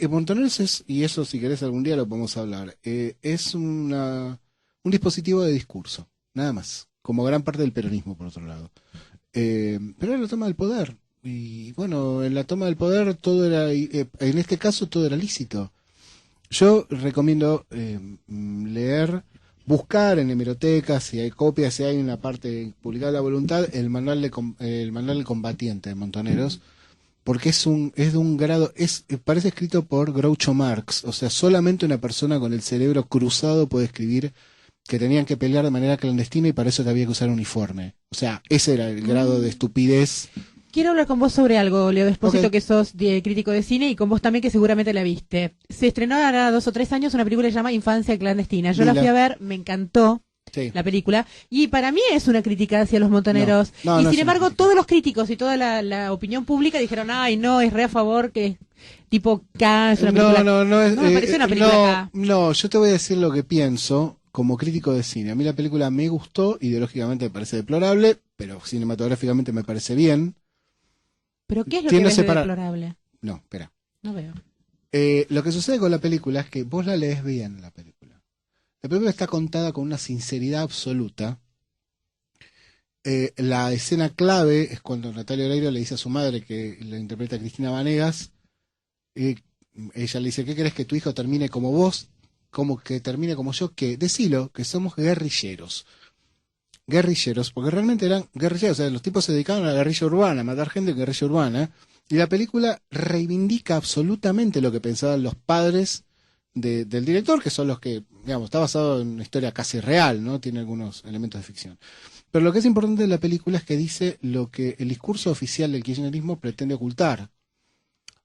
Montoneros es, y eso si querés algún día lo podemos hablar, es un dispositivo de discurso, nada más, como gran parte del peronismo por otro lado. Pero era la toma del poder, y bueno, en la toma del poder todo era, en este caso todo era lícito. Yo recomiendo buscar en hemerotecas, si hay copias, si hay una parte publicada de la voluntad, el manual del combatiente de Montoneros, porque es de un grado, parece escrito por Groucho Marx, o sea, solamente una persona con el cerebro cruzado puede escribir que tenían que pelear de manera clandestina y para eso había que usar uniforme. O sea, ese era el grado de estupidez. Quiero hablar con vos sobre algo, Leo Despósito, Ok. que sos crítico de cine, y con vos también, que seguramente la viste. Se estrenó ahora 2 o 3 años una película que se llama Infancia Clandestina. Yo la fui a ver, me encantó Sí. la película, y para mí es una crítica hacia los montoneros. No, y no sin es una embargo, crítica. todos los críticos y toda la opinión pública dijeron, ay, no, es re a favor, que es tipo K, es una película... No, es, No me pareció una película K. no, yo te voy a decir lo que pienso como crítico de cine. A mí la película me gustó, ideológicamente me parece deplorable, pero cinematográficamente me parece bien. ¿Pero qué es lo Tiene que ves de separa- deplorable? No, espera. No veo. Lo que sucede con la película es que vos la lees bien, la película. La película está contada con una sinceridad absoluta. La escena clave es cuando Natalia Oreiro le dice a su madre, que la interpreta Cristina Vanegas, ella le dice, ¿qué querés que tu hijo termine como vos? Como que termine como yo, que decilo, que somos guerrilleros. Guerrilleros, porque realmente eran guerrilleros, o sea, los tipos se dedicaban a la guerrilla urbana, a matar gente en guerrilla urbana, y la película reivindica absolutamente lo que pensaban los padres del director, que son los que, digamos, está basado en una historia casi real, ¿no? Tiene algunos elementos de ficción. Pero lo que es importante de la película es que dice lo que el discurso oficial del kirchnerismo pretende ocultar.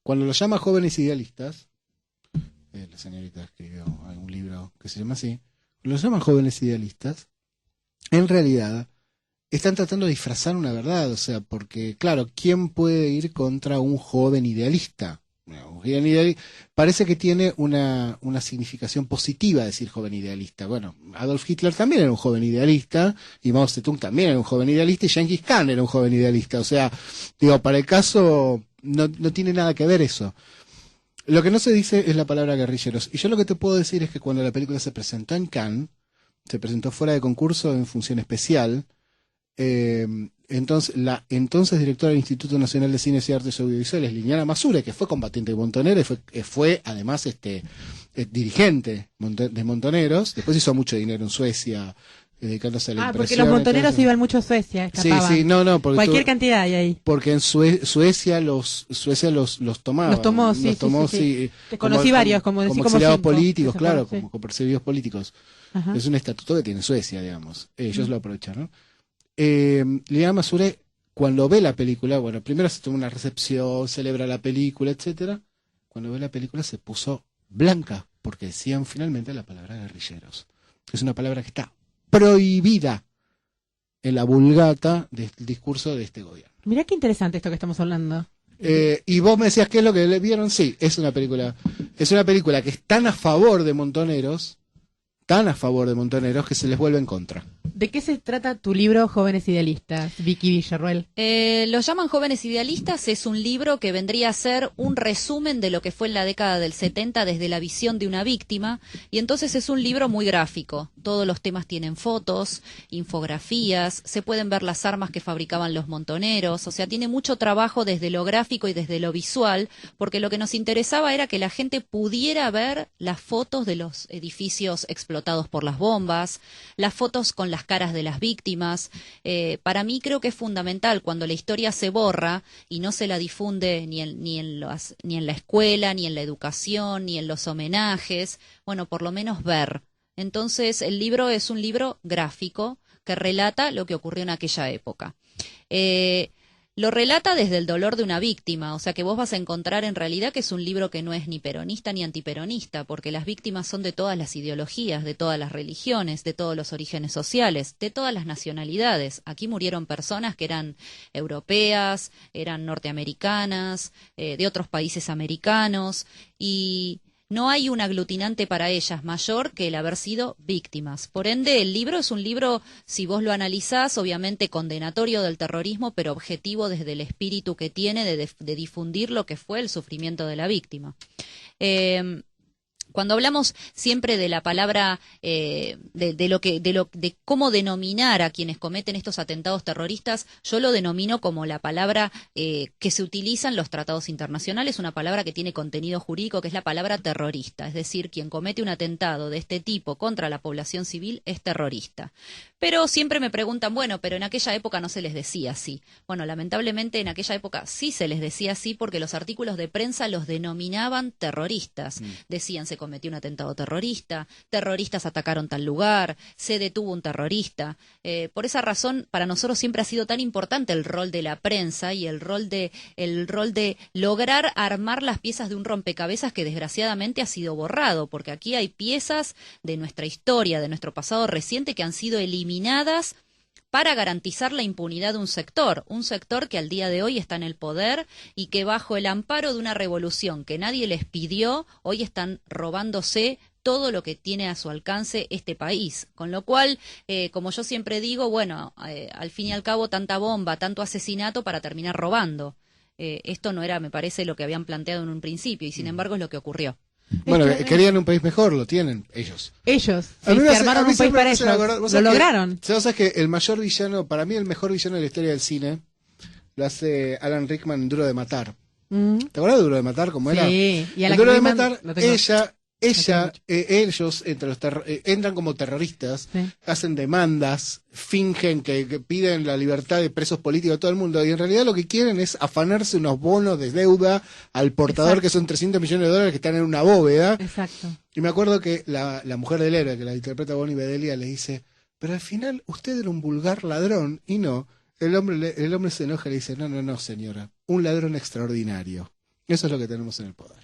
Cuando lo llama jóvenes idealistas, la señorita escribió un libro que se llama así, lo llaman jóvenes idealistas, en realidad están tratando de disfrazar una verdad, o sea, porque, claro, ¿quién puede ir contra un joven idealista? Un Parece que tiene una significación positiva decir joven idealista. Bueno, Adolf Hitler también era un joven idealista, y Mao Zedong también era un joven idealista, y Genghis Khan era un joven idealista. O sea, digo, para el caso no tiene nada que ver eso. Lo que no se dice es la palabra guerrilleros. Y yo lo que te puedo decir es que cuando la película se presentó en Cannes, se presentó fuera de concurso en función especial, entonces la entonces directora del Instituto Nacional de Cines y Artes Audiovisuales, Liliana Masure, que fue combatiente de Montoneros, fue además dirigente de Montoneros, después hizo mucho dinero en Suecia, dedicándose a la impresión. Porque los montoneros iban mucho a Suecia, escapaban. Sí, no, porque cualquier cantidad hay ahí. Porque en Suecia los tomaba. Los tomó, sí. Te conocí varios, como exiliados políticos, sí. claro, como perseguidos políticos. Ajá. Es un estatuto que tiene Suecia, digamos. Ellos lo aprovecharon. Liliana Masure, cuando ve la película, bueno, primero se toma una recepción, celebra la película, etcétera. Cuando ve la película se puso blanca, porque decían finalmente la palabra guerrilleros. Es una palabra que está prohibida en la vulgata del discurso de este gobierno. Mirá qué interesante esto que estamos hablando. Y vos me decías qué es lo que le vieron. Sí, es una película que es tan a favor de Montoneros, que se les vuelve en contra. ¿De qué se trata tu libro Jóvenes Idealistas, Vicky Villarruel? Lo llaman Jóvenes Idealistas, es un libro que vendría a ser un resumen de lo que fue en la década del 70 desde la visión de una víctima, y entonces es un libro muy gráfico. Todos los temas tienen fotos, infografías, se pueden ver las armas que fabricaban los montoneros, o sea, tiene mucho trabajo desde lo gráfico y desde lo visual, porque lo que nos interesaba era que la gente pudiera ver las fotos de los edificios explotados por las bombas, las fotos con las caras de las víctimas. Para mí creo que es fundamental cuando la historia se borra y no se la difunde ni en la escuela, ni en la educación, ni en los homenajes, bueno, por lo menos ver. Entonces el libro es un libro gráfico que relata lo que ocurrió en aquella época. Lo relata desde el dolor de una víctima, o sea que vos vas a encontrar en realidad que es un libro que no es ni peronista ni antiperonista, porque las víctimas son de todas las ideologías, de todas las religiones, de todos los orígenes sociales, de todas las nacionalidades. Aquí murieron personas que eran europeas, eran norteamericanas, de otros países americanos, y no hay un aglutinante para ellas mayor que el haber sido víctimas. Por ende, el libro es un libro, si vos lo analizás, obviamente condenatorio del terrorismo, pero objetivo desde el espíritu que tiene de difundir lo que fue el sufrimiento de la víctima. Cuando hablamos siempre de la palabra, de cómo denominar a quienes cometen estos atentados terroristas, yo lo denomino como la palabra que se utiliza en los tratados internacionales, una palabra que tiene contenido jurídico, que es la palabra terrorista. Es decir, quien comete un atentado de este tipo contra la población civil es terrorista. Pero siempre me preguntan, bueno, pero en aquella época no se les decía así. Bueno, lamentablemente en aquella época sí se les decía así porque los artículos de prensa los denominaban terroristas. Decían, se cometió un atentado terrorista, terroristas atacaron tal lugar, se detuvo un terrorista. Por esa razón, para nosotros siempre ha sido tan importante el rol de la prensa y el rol de lograr armar las piezas de un rompecabezas que desgraciadamente ha sido borrado, porque aquí hay piezas de nuestra historia, de nuestro pasado reciente que han sido eliminadas para garantizar la impunidad de un sector que al día de hoy está en el poder y que bajo el amparo de una revolución que nadie les pidió, hoy están robándose todo lo que tiene a su alcance este país. Con lo cual, como yo siempre digo, bueno, al fin y al cabo tanta bomba, tanto asesinato para terminar robando. Esto no era, me parece, lo que habían planteado en un principio y sin embargo es lo que ocurrió. Bueno, querían un país mejor, lo tienen ellos. Ellos, se armaron un país para ellos, lo lograron. ¿Sabes que el mayor villano, para mí el mejor villano de la historia del cine, lo hace Alan Rickman en Duro de Matar? ¿Te acuerdas de Duro de Matar? ¿Cómo era? Sí, y a la en Duro de Matar, ellos entran como terroristas, sí, hacen demandas, fingen que piden la libertad de presos políticos de todo el mundo, y en realidad lo que quieren es afanarse unos bonos de deuda al portador. Exacto. Que son 300 millones de dólares que están en una bóveda. Exacto. Y me acuerdo que la mujer del héroe, que la interpreta Bonnie Bedelia, le dice, pero al final usted era un vulgar ladrón, y no. El hombre se enoja y le dice, no, señora, un ladrón extraordinario. Eso es lo que tenemos en el poder.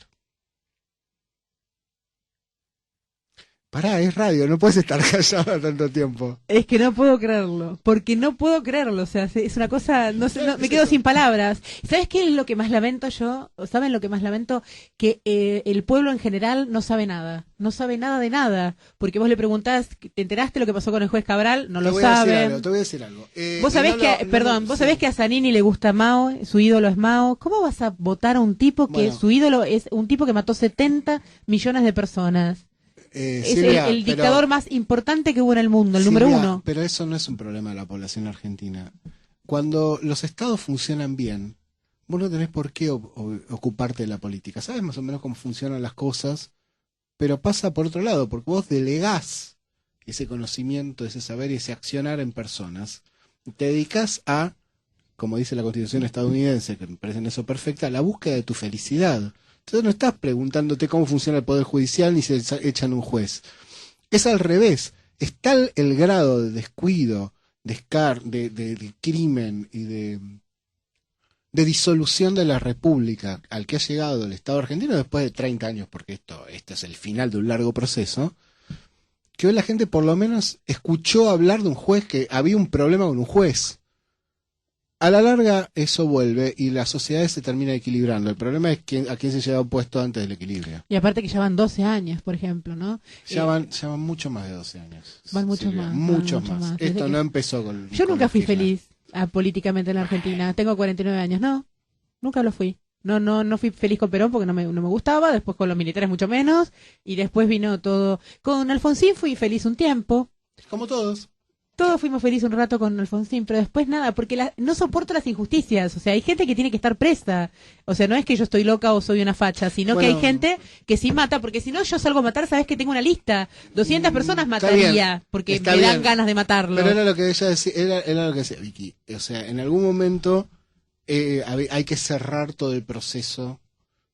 Pará, es radio, no puedes estar callado tanto tiempo. Es que no puedo creerlo, porque no puedo creerlo, o sea, es una cosa, no sé, me quedo sin palabras. ¿Sabes qué es lo que más lamento yo? ¿Saben lo que más lamento? Que el pueblo en general no sabe nada de nada, porque vos le preguntás, ¿te enteraste lo que pasó con el juez Cabral? No lo saben. Te voy a decir algo. Vos sabés vos sabés que a Zanini le gusta Mao, su ídolo es Mao. ¿Cómo vas a votar a un tipo que su ídolo es un tipo que mató 70 millones de personas? Es Silvia, el dictador más importante que hubo en el mundo, el número uno. Pero eso no es un problema de la población argentina. Cuando los estados funcionan bien, vos no tenés por qué ocuparte de la política. Sabes más o menos cómo funcionan las cosas, pero pasa por otro lado, porque vos delegás ese conocimiento, ese saber y ese accionar en personas. Te dedicás a, como dice la Constitución estadounidense, que me parece en eso perfecta, a la búsqueda de tu felicidad. Entonces no estás preguntándote cómo funciona el Poder Judicial ni se echan un juez. Es al revés. Es tal el grado de descuido, de crimen y de disolución de la República al que ha llegado el Estado argentino después de 30 años, porque esto es el final de un largo proceso, que hoy la gente por lo menos escuchó hablar de un juez, que había un problema con un juez. A la larga eso vuelve y la sociedad se termina equilibrando. El problema es a quién se lleva puesto antes del equilibrio. Y aparte que ya van 12 años, por ejemplo, ¿no? Ya van mucho más de 12 años. Van muchos más. Muchos más. Esto no empezó con... Yo nunca fui feliz políticamente en la Argentina. Tengo 49 años, no. Nunca lo fui. No fui feliz con Perón porque no me gustaba, después con los militares mucho menos, y después vino todo... Con Alfonsín fui feliz un tiempo. Como todos. Todos fuimos felices un rato con Alfonsín, pero después nada, porque no soporto las injusticias. O sea, hay gente que tiene que estar presa. O sea, no es que yo estoy loca o soy una facha, sino que hay gente que sí mata, porque si no yo salgo a matar, sabes que tengo una lista. 200 personas mataría, porque me dan ganas de matarlo. Pero era lo que ella decía, era lo que decía Vicky. O sea, en algún momento hay que cerrar todo el proceso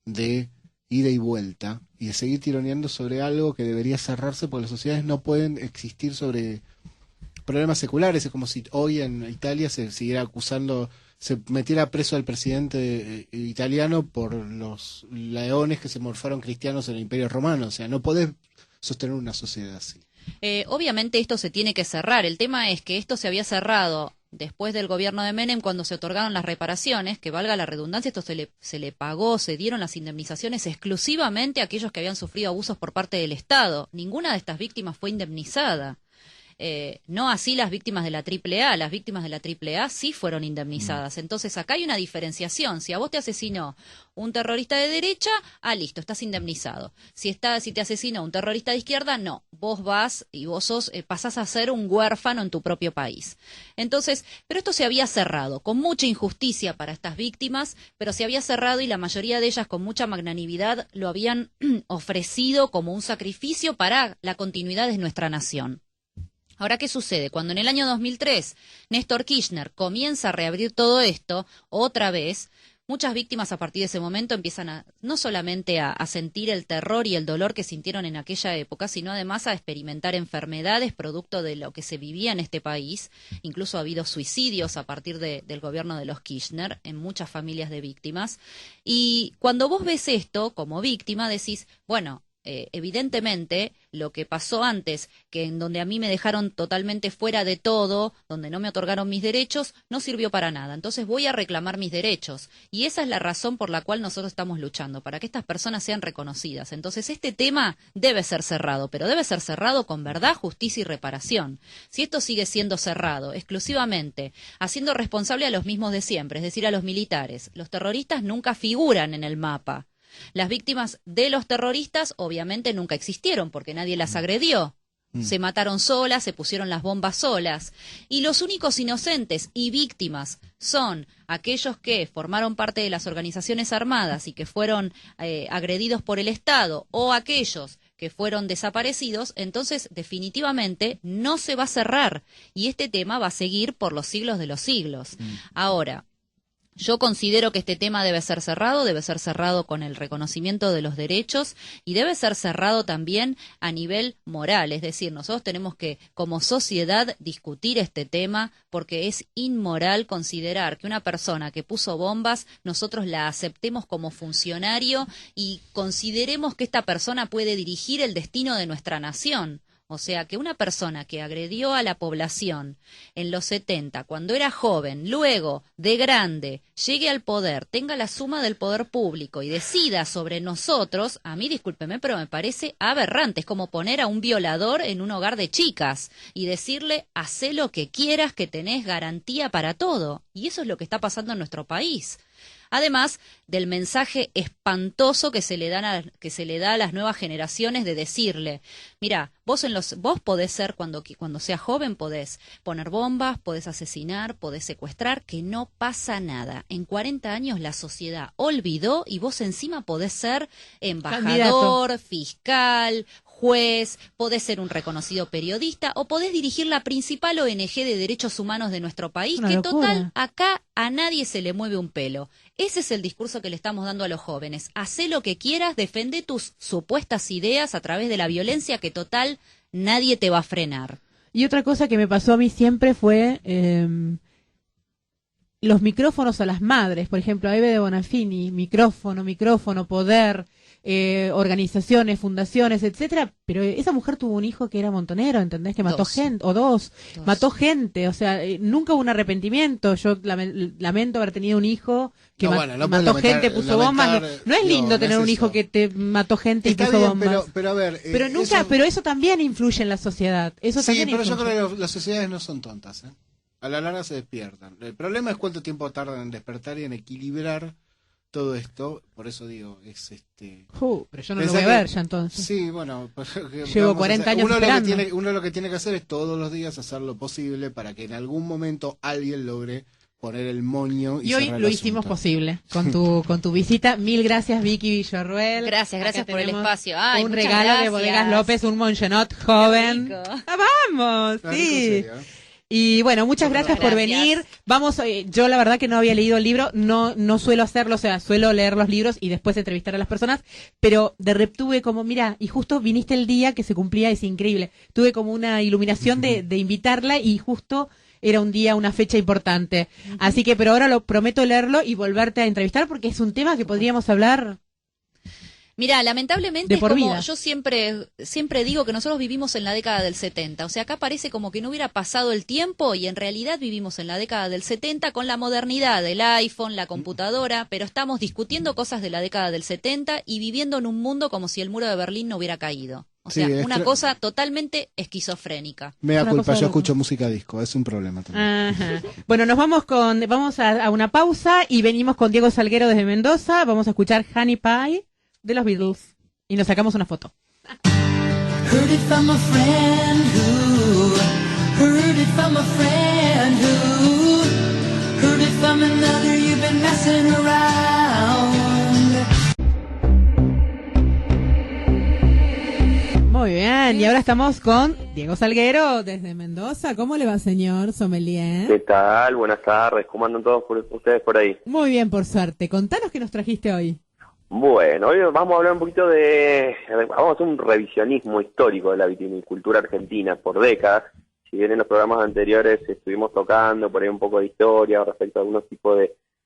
de ida y vuelta y de seguir tironeando sobre algo que debería cerrarse, porque las sociedades no pueden existir sobre problemas seculares. Es como si hoy en Italia se siguiera acusando, se metiera preso al presidente italiano por los leones que se morfaron cristianos en el Imperio Romano. O sea, no podés sostener una sociedad así. Obviamente esto se tiene que cerrar. El tema es que esto se había cerrado después del gobierno de Menem, cuando se otorgaron las reparaciones, que valga la redundancia, esto se le pagó, se dieron las indemnizaciones exclusivamente a aquellos que habían sufrido abusos por parte del Estado. Ninguna de estas víctimas fue indemnizada. No así las víctimas de la AAA. Las víctimas de la AAA sí fueron indemnizadas. Entonces acá hay una diferenciación. Si a vos te asesinó un terrorista de derecha, listo, estás indemnizado. Si te asesinó un terrorista de izquierda, no. Vos vas y vos pasás a ser un huérfano en tu propio país. Entonces, pero esto se había cerrado, con mucha injusticia para estas víctimas, pero se había cerrado y la mayoría de ellas con mucha magnanimidad lo habían ofrecido como un sacrificio para la continuidad de nuestra nación. Ahora, ¿qué sucede? Cuando en el año 2003 Néstor Kirchner comienza a reabrir todo esto, otra vez, muchas víctimas a partir de ese momento empiezan no solamente a sentir el terror y el dolor que sintieron en aquella época, sino además a experimentar enfermedades producto de lo que se vivía en este país. Incluso ha habido suicidios a partir del gobierno de los Kirchner en muchas familias de víctimas. Y cuando vos ves esto como víctima, decís, bueno, evidentemente lo que pasó antes, que en donde a mí me dejaron totalmente fuera de todo, donde no me otorgaron mis derechos, no sirvió para nada. Entonces voy a reclamar mis derechos. Y esa es la razón por la cual nosotros estamos luchando, para que estas personas sean reconocidas. Entonces este tema debe ser cerrado, pero debe ser cerrado con verdad, justicia y reparación. Si esto sigue siendo cerrado exclusivamente, haciendo responsable a los mismos de siempre, es decir, a los militares, los terroristas nunca figuran en el mapa. Las víctimas de los terroristas obviamente nunca existieron porque nadie las agredió. Se mataron solas, se pusieron las bombas solas. Y los únicos inocentes y víctimas son aquellos que formaron parte de las organizaciones armadas y que fueron agredidos por el Estado, o aquellos que fueron desaparecidos. Entonces definitivamente no se va a cerrar y este tema va a seguir por los siglos de los siglos. Ahora, Yo considero que este tema debe ser cerrado con el reconocimiento de los derechos y debe ser cerrado también a nivel moral, es decir, nosotros tenemos que como sociedad discutir este tema porque es inmoral considerar que una persona que puso bombas nosotros la aceptemos como funcionario y consideremos que esta persona puede dirigir el destino de nuestra nación. O sea, que una persona que agredió a la población en los 70, cuando era joven, luego, de grande, llegue al poder, tenga la suma del poder público y decida sobre nosotros, a mí, discúlpeme, pero me parece aberrante. Es como poner a un violador en un hogar de chicas y decirle, hacé lo que quieras, que tenés garantía para todo. Y eso es lo que está pasando en nuestro país. Además del mensaje espantoso que se le da a las nuevas generaciones de decirle, mira, vos podés ser cuando seas joven podés poner bombas, podés asesinar, podés secuestrar, que no pasa nada. En 40 años la sociedad olvidó y vos encima podés ser embajador, candidato, fiscal, juez, podés ser un reconocido periodista o podés dirigir la principal ONG de derechos humanos de nuestro país, que total, acá a nadie se le mueve un pelo. Ese es el discurso que le estamos dando a los jóvenes. Hacé lo que quieras, defende tus supuestas ideas a través de la violencia, que total, nadie te va a frenar. Y otra cosa que me pasó a mí siempre fue los micrófonos a las madres. Por ejemplo, a Eve de Bonafini, micrófono, poder, organizaciones, fundaciones, etcétera, pero esa mujer tuvo un hijo que era montonero, ¿entendés? Que mató gente, o dos, mató gente, o sea, nunca hubo un arrepentimiento. Yo lamento haber tenido un hijo que mató gente, puso bombas. No es lindo tener un hijo que te mató gente y puso bombas. Pero a ver, pero nunca, pero eso también influye en la sociedad. Eso también pero influye. yo creo que las sociedades no son tontas, ¿eh? A la larga se despiertan. El problema es cuánto tiempo tardan en despertar y en equilibrar todo esto. Por eso digo, es pero yo no lo voy a ver ya entonces. Sí, bueno, llevo 40 años esperando. Uno lo que tiene que hacer es todos los días hacer lo posible para que en algún momento alguien logre poner el moño y hoy lo hicimos posible con tu visita. Mil gracias, Vicky Villarruel. Gracias por el espacio. Ay, un regalo de Bodegas López, un Mongenot joven. Vamos, sí. Y bueno, muchas gracias por venir. Vamos, yo la verdad que no había leído el libro, no suelo hacerlo, o sea, suelo leer los libros y después entrevistar a las personas, pero de repente tuve como, mira, y justo viniste el día que se cumplía, es increíble. Tuve como una iluminación de invitarla y justo era un día, una fecha importante. Así que, pero ahora lo prometo leerlo y volverte a entrevistar porque es un tema que podríamos hablar. Mira, lamentablemente es como yo siempre digo que nosotros vivimos en la década del 70, o sea, acá parece como que no hubiera pasado el tiempo y en realidad vivimos en la década del 70 con la modernidad del iPhone, la computadora, pero estamos discutiendo cosas de la década del 70 y viviendo en un mundo como si el muro de Berlín no hubiera caído. O sea, una cosa totalmente esquizofrénica. Me da culpa, yo escucho música disco, es un problema también. Ajá. Bueno, vamos a una pausa y venimos con Diego Salguero desde Mendoza, vamos a escuchar Honey Pie de los Beatles y nos sacamos una foto. Heard it from a friend who heard it from a friend who heard it from another. You've been messing around. Muy bien, y ahora estamos con Diego Salguero desde Mendoza. ¿Cómo le va, señor sommelier? ¿Qué tal? Buenas tardes. ¿Cómo andan todos ustedes por ahí? Muy bien, por suerte. Contanos qué nos trajiste hoy. Bueno, hoy vamos a hablar un poquito vamos a hacer un revisionismo histórico de la vitivinicultura argentina por décadas. Si bien en los programas anteriores estuvimos tocando por ahí un poco de historia respecto a algunos tipos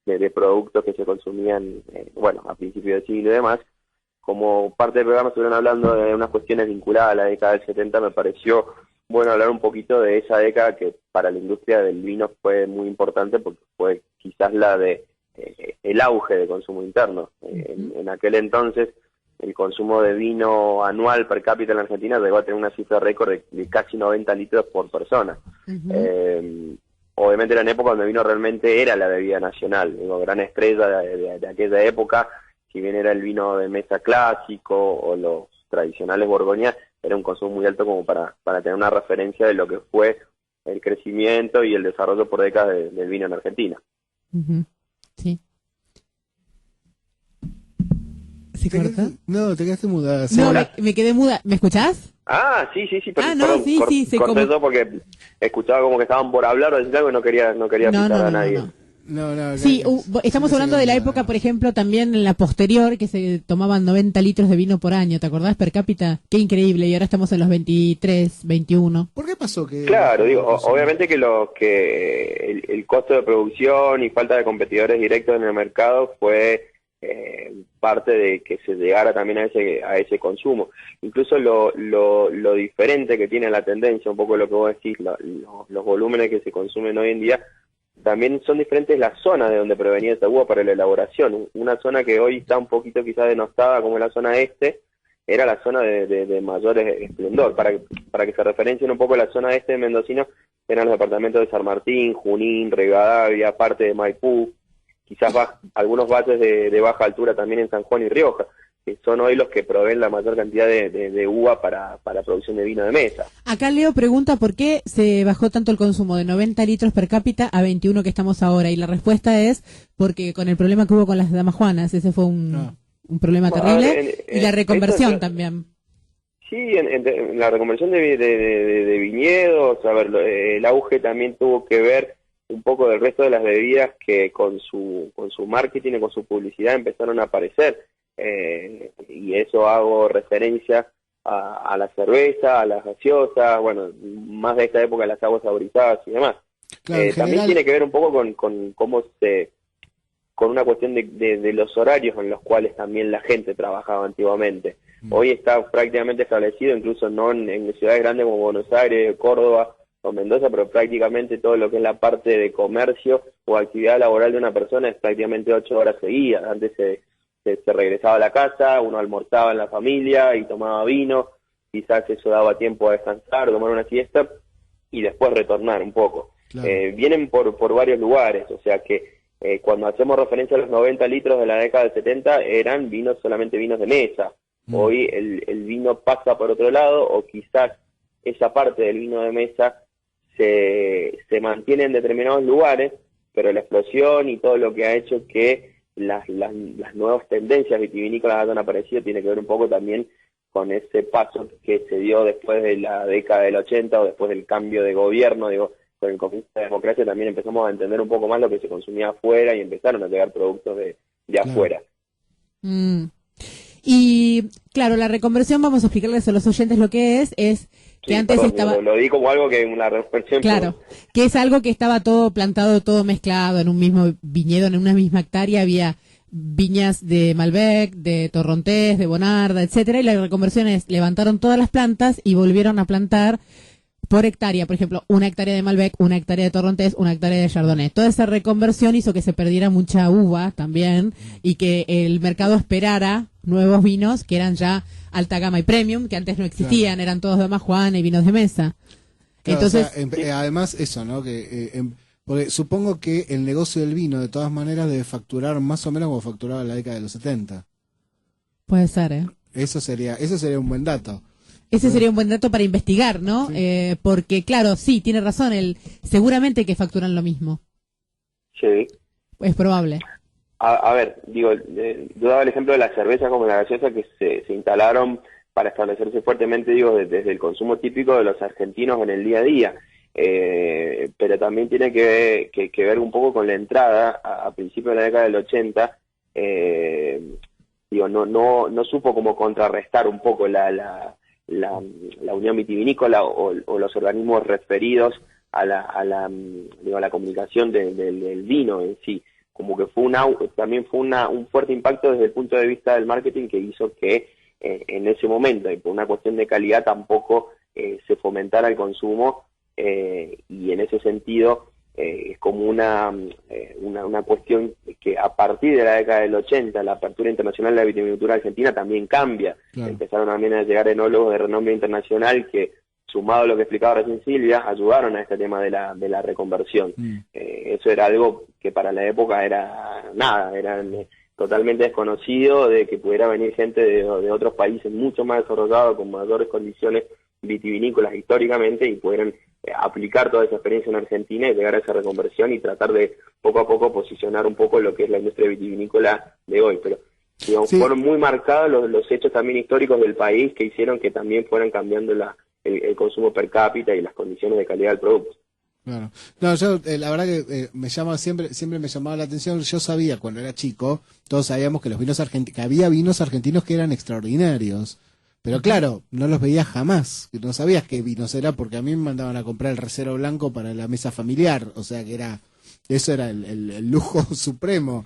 de productos que se consumían, a principios del siglo y demás, como parte del programa estuvieron hablando de unas cuestiones vinculadas a la década del 70, me pareció bueno hablar un poquito de esa década que para la industria del vino fue muy importante porque fue quizás la de el auge de consumo interno. En aquel entonces el consumo de vino anual per cápita en la Argentina llegó a tener una cifra récord de casi 90 litros por persona. Obviamente era en época donde el vino realmente era la bebida nacional, gran estrella de aquella época, si bien era el vino de mesa clásico o los tradicionales borgoñas, era un consumo muy alto como para tener una referencia de lo que fue el crecimiento y el desarrollo por décadas del vino en Argentina. Sí. ¿Se corta? No, te quedaste muda. No, me quedé muda. ¿Me escuchás? Ah, sí, se corté eso porque escuchaba como que estaban por hablar o decir algo y no quería pitar a nadie. Sí, estamos hablando de la época, por ejemplo, también en la posterior, que se tomaban 90 litros de vino por año, ¿te acordás? Per cápita, qué increíble, y ahora estamos en los 23, 21. ¿Por qué pasó que...? Claro, digo, obviamente que el costo de producción y falta de competidores directos en el mercado fue parte de que se llegara también a ese consumo. Incluso lo diferente que tiene la tendencia, un poco lo que vos decís, los volúmenes que se consumen hoy en día, también son diferentes las zonas de donde provenía esa uva para la elaboración. Una zona que hoy está un poquito quizás denostada, como la zona este, era la zona de mayor esplendor. Para que se referencien un poco la zona este de mendocino, eran los departamentos de San Martín, Junín, Rivadavia, parte de Maipú, quizás algunos valles de baja altura también en San Juan y Rioja, que son hoy los que proveen la mayor cantidad de uva para producción de vino de mesa. Acá Leo pregunta por qué se bajó tanto el consumo de 90 litros per cápita a 21 que estamos ahora, y la respuesta es porque con el problema que hubo con las damajuanas, ese fue un problema terrible, y la reconversión también. Sí, en la reconversión de viñedos, a ver, el auge también tuvo que ver un poco del resto de las bebidas que con su marketing y con su publicidad empezaron a aparecer. Y eso hago referencia a la cerveza, a las gaseosas, bueno, más de esta época las aguas saborizadas y demás. Claro, también tiene que ver un poco con cómo con una cuestión de los horarios en los cuales también la gente trabajaba antiguamente. Hoy está prácticamente establecido, incluso no en ciudades grandes como Buenos Aires, Córdoba o Mendoza, pero prácticamente todo lo que es la parte de comercio o actividad laboral de una persona es prácticamente 8 horas seguidas. Antes se regresaba a la casa, uno almorzaba en la familia y tomaba vino, quizás eso daba tiempo a descansar, tomar una siesta y después retornar un poco. Claro. Vienen por varios lugares, o sea que cuando hacemos referencia a los 90 litros de la década del 70 eran solamente vinos de mesa. Hoy el vino pasa por otro lado, o quizás esa parte del vino de mesa se mantiene en determinados lugares, pero la explosión y todo lo que ha hecho que las nuevas tendencias vitivinícolas hayan aparecido tiene que ver un poco también con ese paso que se dio después de la década del 80 o después del cambio de gobierno. Digo, con el comienzo de la democracia también empezamos a entender un poco más lo que se consumía afuera y empezaron a llegar productos de afuera. Y claro, la reconversión, vamos a explicarles a los oyentes lo que es que Sí, antes perdón, estaba... Lo di como algo que una reconversión... Claro, que es algo que estaba todo plantado, todo mezclado en un mismo viñedo, en una misma hectárea, había viñas de Malbec, de Torrontés, de Bonarda, etcétera, y la reconversión es, levantaron todas las plantas y volvieron a plantar por hectárea, por ejemplo, 1 hectárea de Malbec, 1 hectárea de Torrontés, 1 hectárea de Chardonnay. Toda esa reconversión hizo que se perdiera mucha uva también y que el mercado esperara nuevos vinos que eran ya alta gama y premium, que antes no existían, eran todos de Majuana y vinos de mesa. Claro, Entonces, o sea, además eso, ¿no? Porque supongo que el negocio del vino de todas maneras debe facturar más o menos como facturaba en la década de los 70. puede ser, ¿eh? Eso sería un buen dato. Ese sería un buen dato para investigar, ¿no? Sí. Porque, claro, sí, tiene razón, seguramente que facturan lo mismo. Sí. Es probable. A ver, digo, yo daba el ejemplo de las cervezas como la gaseosa que se instalaron para establecerse fuertemente, digo, desde el consumo típico de los argentinos en el día a día. Pero también tiene que ver un poco con la entrada a principios de la década del 80. Digo, no supo cómo contrarrestar un poco la Unión Vitivinícola o los organismos referidos a la comunicación del vino en sí. Como que también fue un fuerte impacto desde el punto de vista del marketing que hizo que en ese momento, y por una cuestión de calidad, tampoco se fomentara el consumo, y en ese sentido es como una cuestión que a partir de la década del 80 la apertura internacional de la vitivinicultura argentina también cambia. Claro. Empezaron también a llegar enólogos de renombre internacional que, sumado a lo que explicaba recién Silvia, ayudaron a este tema de la reconversión. Eso era algo que para la época era totalmente desconocido, de que pudiera venir gente de otros países mucho más desarrollados, con mayores condiciones vitivinícolas históricamente, y pudieran aplicar toda esa experiencia en Argentina y llegar a esa reconversión y tratar de poco a poco posicionar un poco lo que es la industria vitivinícola de hoy. Pero digamos, sí, fueron muy marcados los hechos también históricos del país que hicieron que también fueran cambiando el consumo per cápita y las condiciones de calidad del producto. Claro. No, yo, la verdad que me llama siempre me llamaba la atención. Yo sabía cuando era chico, todos sabíamos que los vinos que había vinos argentinos que eran extraordinarios. Pero claro, no los veía jamás. No sabías qué vinos era porque a mí me mandaban a comprar el Recero Blanco para la mesa familiar. O sea que eso era el lujo supremo.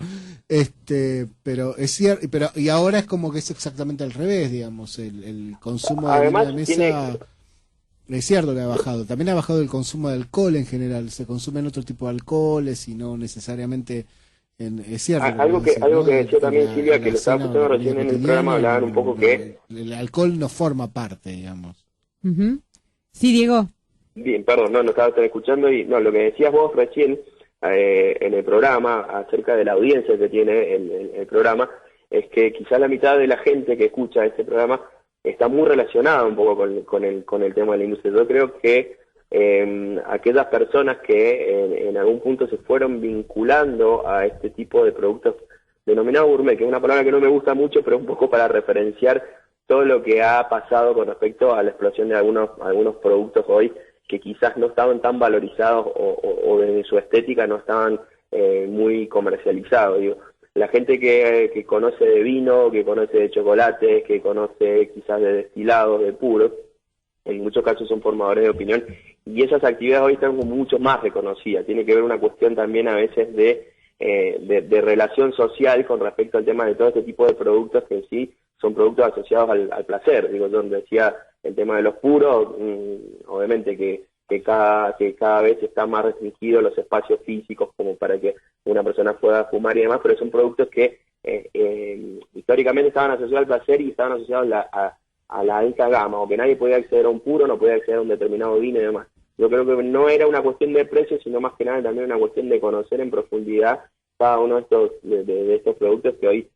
Pero es cierto, y ahora es como que es exactamente al revés, digamos, el consumo de vino de mesa. Es cierto que ha bajado. También ha bajado el consumo de alcohol en general. Se consumen otro tipo de alcoholes y no necesariamente... es cierto. Algo que decía también Silvia, que lo estaba escuchando recién en el programa, hablaban un poco que... El alcohol no forma parte, digamos. Sí, Diego. Bien, perdón, no estaba escuchando y no, lo que decías vos recién en el programa acerca de la audiencia que tiene el programa, es que quizá la mitad de la gente que escucha este programa está muy relacionada un poco con el tema de la industria. Yo creo que aquellas personas que en algún punto se fueron vinculando a este tipo de productos denominados gourmet, que es una palabra que no me gusta mucho, pero un poco para referenciar todo lo que ha pasado con respecto a la explosión de algunos productos hoy que quizás no estaban tan valorizados o desde su estética no estaban muy comercializados. Digo, la gente que conoce de vino, que conoce de chocolates, que conoce quizás de destilados, de puros, en muchos casos son formadores de opinión, y esas actividades hoy están mucho más reconocidas. Tiene que ver una cuestión también a veces de relación social con respecto al tema de todo este tipo de productos que en sí son productos asociados al placer. Digo, yo decía el tema de los puros, obviamente que cada vez están más restringidos los espacios físicos como para que una persona pueda fumar y demás, pero son productos que históricamente estaban asociados al placer y estaban asociados a la alta gama, o que nadie podía acceder a un puro, no podía acceder a un determinado vino y demás. Yo creo que no era una cuestión de precio, sino más que nada también una cuestión de conocer en profundidad cada uno de estos productos que hoy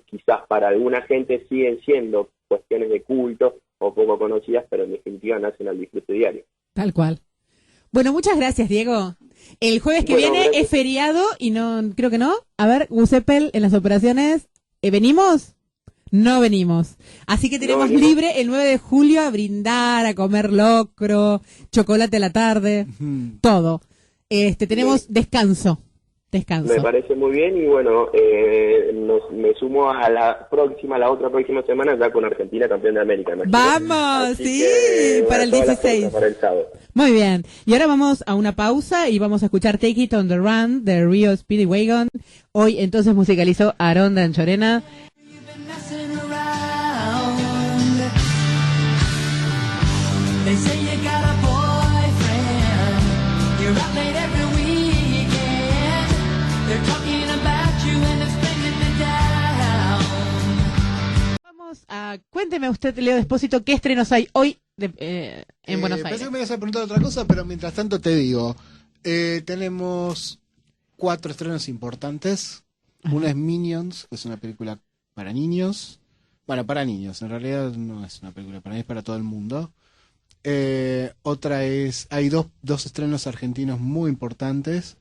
quizás para alguna gente siguen siendo cuestiones de culto o poco conocidas, pero en definitiva nacen al disfrute diario. Tal cual. Bueno, muchas gracias, Diego. El jueves que viene gracias. Es feriado y no, creo que no. A ver, Giuseppe, en las operaciones, ¿venimos? No venimos. Así que tenemos libre el 9 de julio a brindar, a comer locro, chocolate a la tarde, todo. Tenemos descanso. Me parece muy bien y bueno, me sumo a la otra próxima semana ya con Argentina campeón de América. Vamos, sí, para el 16. Para el sábado. Muy bien, y ahora vamos a una pausa y vamos a escuchar Take It on the Run de Rio Speedwagon. Hoy entonces musicalizó Aarón Danchorena. Vamos a... Cuénteme usted, Leo Despósito, ¿qué estrenos hay hoy en Buenos Aires? Pensé que me ibas a preguntar otra cosa, pero mientras tanto te digo, tenemos 4 estrenos importantes. Una es Minions, que es una película para niños. Bueno, para niños, en realidad no es una película para niños, es para todo el mundo. Otra es, hay dos estrenos argentinos muy importantes,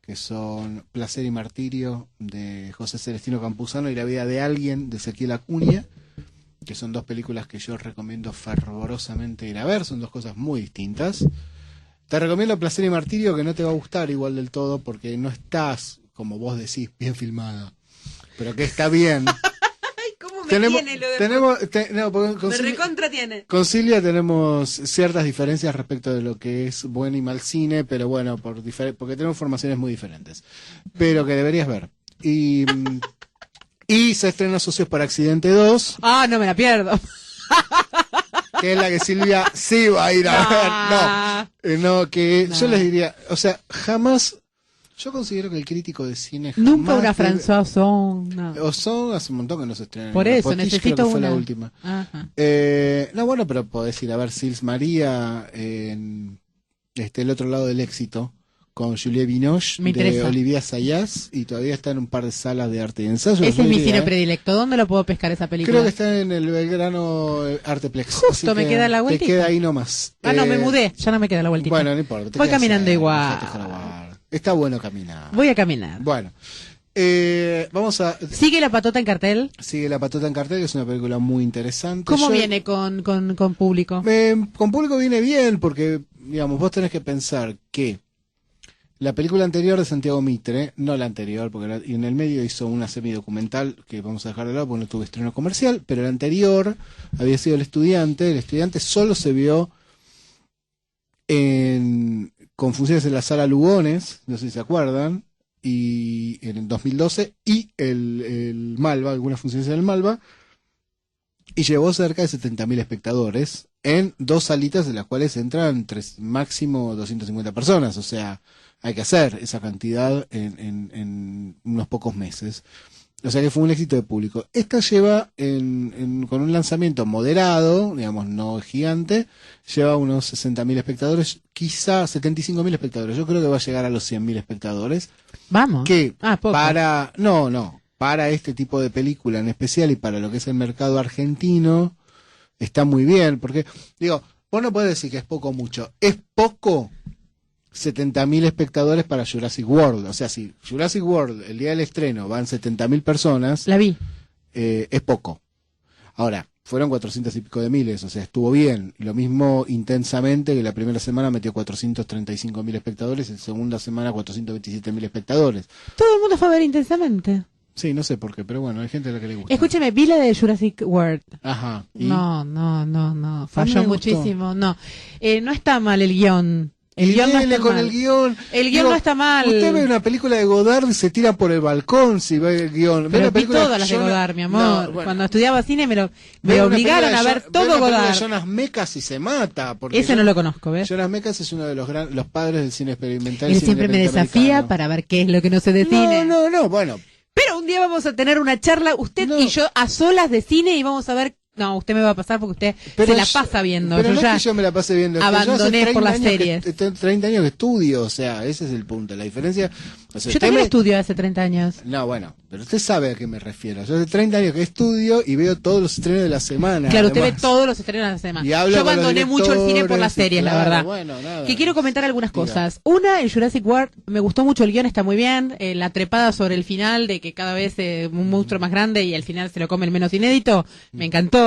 que son Placer y Martirio de José Celestino Campuzano y La vida de alguien de Ezequiel Acuña, que son 2 películas que yo recomiendo fervorosamente ir a ver, son 2 cosas muy distintas. Te recomiendo Placer y Martirio, que no te va a gustar igual del todo, porque no estás, como vos decís, bien filmada, pero que está bien. Con Silvia tenemos ciertas diferencias respecto de lo que es buen y mal cine, pero bueno, porque tenemos formaciones muy diferentes, pero que deberías ver. Y se estrena Socios por Accidente 2. Ah, no me la pierdo. Que es la que Silvia sí va a ir a ver. No, que yo les diría, o sea, jamás... Yo considero que el crítico de cine jamás... Nunca una François Ozon. No. Ozon hace un montón que no se estrena. Por eso, Potiche, necesito creo que fue una. La última. Ajá. No, bueno, pero podés ir a ver Sils María en El otro lado del éxito, con Juliette Binoche, de Olivia Sayas, y todavía está en un par de salas de arte y ensayo. Ese es mi cine predilecto. ¿Dónde lo puedo pescar esa película? Creo que está en el Belgrano Arteplex. Justo me queda la vueltita. Te queda ahí nomás. No, me mudé, ya no me queda la vueltita. Bueno, no importa. Voy caminando igual. Está bueno caminar. Voy a caminar. Bueno, vamos a... ¿Sigue La Patota en cartel? Sigue La Patota en cartel, que es una película muy interesante. ¿Cómo viene con público? Con público viene bien, porque digamos, vos tenés que pensar que la película anterior de Santiago Mitre, no la anterior, porque en el medio hizo una semidocumental que vamos a dejar de lado porque no tuvo estreno comercial, pero la anterior había sido El Estudiante solo se vio con funciones en la Sala Lugones, no sé si se acuerdan, y en el 2012, y el Malva, algunas funciones en el Malva, y llevó cerca de 70.000 espectadores en 2 salitas de las cuales entran máximo 250 personas, o sea, hay que hacer esa cantidad en unos pocos meses. O sea que fue un éxito de público. Esta lleva, con un lanzamiento moderado, digamos, no gigante, lleva unos 60.000 espectadores, quizá 75.000 espectadores. Yo creo que va a llegar a los 100.000 espectadores. Vamos. Que poco. para este tipo de película en especial y para lo que es el mercado argentino, está muy bien. Porque, digo, vos no podés decir que es poco o mucho. Es poco 70.000 espectadores para Jurassic World. O sea, si Jurassic World, el día del estreno, van 70.000 personas, la vi. Es poco. Ahora, fueron 400 y pico de miles, o sea, estuvo bien. Lo mismo Intensamente, que la primera semana metió 435.000 espectadores, en segunda semana 427.000 espectadores. Todo el mundo fue a ver Intensamente. Sí, no sé por qué, pero bueno, hay gente a la que le gusta. Escúcheme, vi la de Jurassic World. Ajá. ¿y? No, falló me muchísimo, no. No está mal el guión. El Y guión no dele está con mal. el guión. El guión no está mal. Usted ve una película de Godard y se tira por el balcón si ve el guión. Ve Pero una vi película todas las de Jonas- Godard, mi amor. No, bueno. Cuando estudiaba cine me Ve una obligaron película a de ver ve todo una película de Godard. Jonas Mekas y se mata. Porque Ese no lo conozco, ¿ves? Jonas Mekas es uno de los padres del cine experimental. Él y cine siempre me independiente desafía americano. para ver qué es lo que no sé de cine. No, bueno. Pero un día vamos a tener una charla, usted No. y yo, a solas de cine y vamos a ver. No, usted me va a pasar porque usted Pero se la yo- pasa viendo. Pero Yo no ya es que yo me la pase viendo. es que yo hace abandoné 30 por las años series. tengo 30 años que estudio, o sea, ese es el punto. La diferencia. O sea, Yo usted también me- estudio hace 30 años. No, bueno, pero usted sabe a qué me refiero. Yo hace 30 años que estudio y veo todos los estrenos de la semana. Claro, usted ve además. todos los estrenos de la semana. Y hablo Yo con los abandoné mucho el cine por las directores, series, la claro, verdad. bueno, nada. Que quiero comentar algunas Diga. cosas. Una, el Jurassic World, me gustó mucho el guión, está muy bien. La trepada sobre el final de que cada vez un monstruo más grande y al final se lo come el menos inédito, me encantó.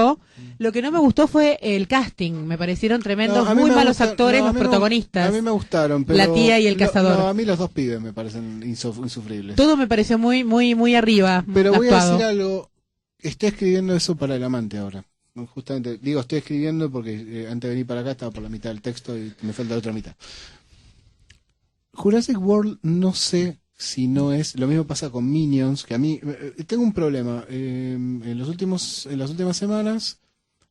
Lo que no me gustó fue el casting. Me parecieron tremendos, No, a mí muy me malos gusta- actores, no, a los mí me- protagonistas. A mí me gustaron, pero... La tía y el cazador. No, a mí los dos pibes me parecen insufribles. Todo me pareció muy arriba. Pero voy a actuado. decir algo. Estoy escribiendo eso para el amante ahora. Justamente, digo, estoy escribiendo porque antes de venir para acá estaba por la mitad del texto y me falta la otra mitad. Jurassic World, no sé si no es... Lo mismo pasa con Minions, que a mí... tengo un problema. En las últimas semanas,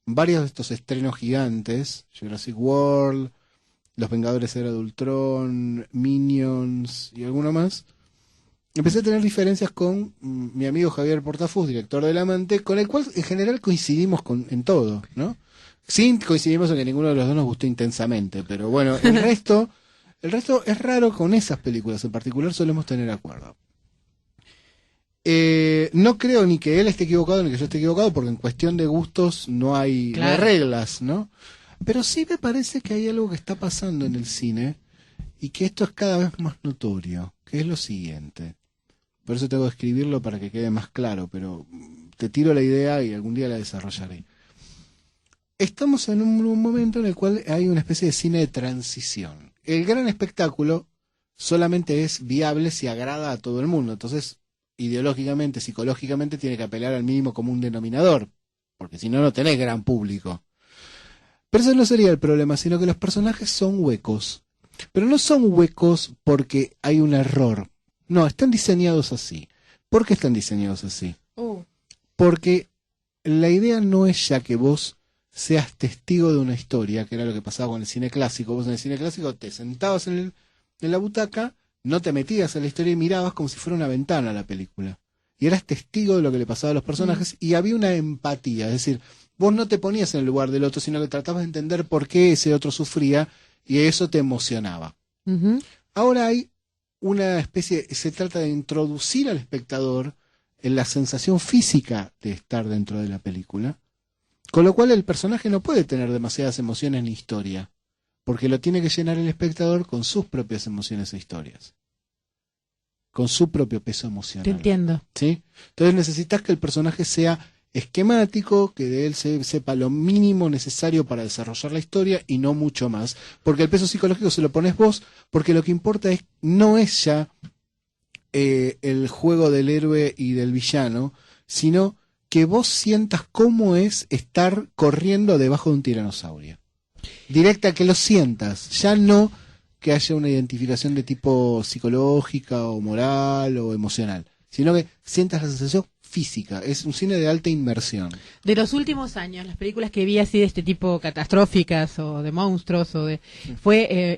varios de estos estrenos gigantes, Jurassic World, Los Vengadores Era de Ultron, Minions y alguno más, empecé a tener diferencias con mi amigo Javier Portafus, director del Amante, con el cual en general coincidimos en todo, ¿no? Sí, coincidimos en que ninguno de los dos nos gustó intensamente, pero bueno, el resto es raro. Con esas películas en particular solemos tener acuerdo. No creo ni que él esté equivocado ni que yo esté equivocado, porque en cuestión de gustos no hay reglas, ¿no? Pero sí me parece que hay algo que está pasando en el cine y que esto es cada vez más notorio, que es lo siguiente. Por eso tengo que escribirlo para que quede más claro, pero te tiro la idea y algún día la desarrollaré. Estamos en un momento en el cual hay una especie de cine de transición. El gran espectáculo solamente es viable si agrada a todo el mundo. Entonces, ideológicamente, psicológicamente, tiene que apelar al mínimo común denominador, porque si no, no tenés gran público. Pero eso no sería el problema, sino que los personajes son huecos. Pero no son huecos porque hay un error. No, están diseñados así. ¿Por qué están diseñados así? Porque la idea no es ya que vos seas testigo de una historia, que era lo que pasaba con el cine clásico. Vos en el cine clásico te sentabas en la butaca, no te metías en la historia y mirabas como si fuera una ventana a la película. Y eras testigo de lo que le pasaba a los personajes y había una empatía. Es decir, vos no te ponías en el lugar del otro, sino que tratabas de entender por qué ese otro sufría y eso te emocionaba. Ujú. Ahora hay una especie, se trata de introducir al espectador en la sensación física de estar dentro de la película, con lo cual el personaje no puede tener demasiadas emociones ni historia, porque lo tiene que llenar el espectador con sus propias emociones e historias, con su propio peso emocional. Te entiendo. ¿Sí? Entonces necesitas que el personaje sea esquemático, que de él se sepa lo mínimo necesario para desarrollar la historia y no mucho más. Porque el peso psicológico se lo pones vos, porque lo que importa no es ya el juego del héroe y del villano, sino que vos sientas cómo es estar corriendo debajo de un tiranosaurio. Directa, que lo sientas, ya no que haya una identificación de tipo psicológica o moral o emocional, sino que sientas la sensación física. Es un cine de alta inmersión. De los últimos años, las películas que vi así de este tipo, catastróficas o de monstruos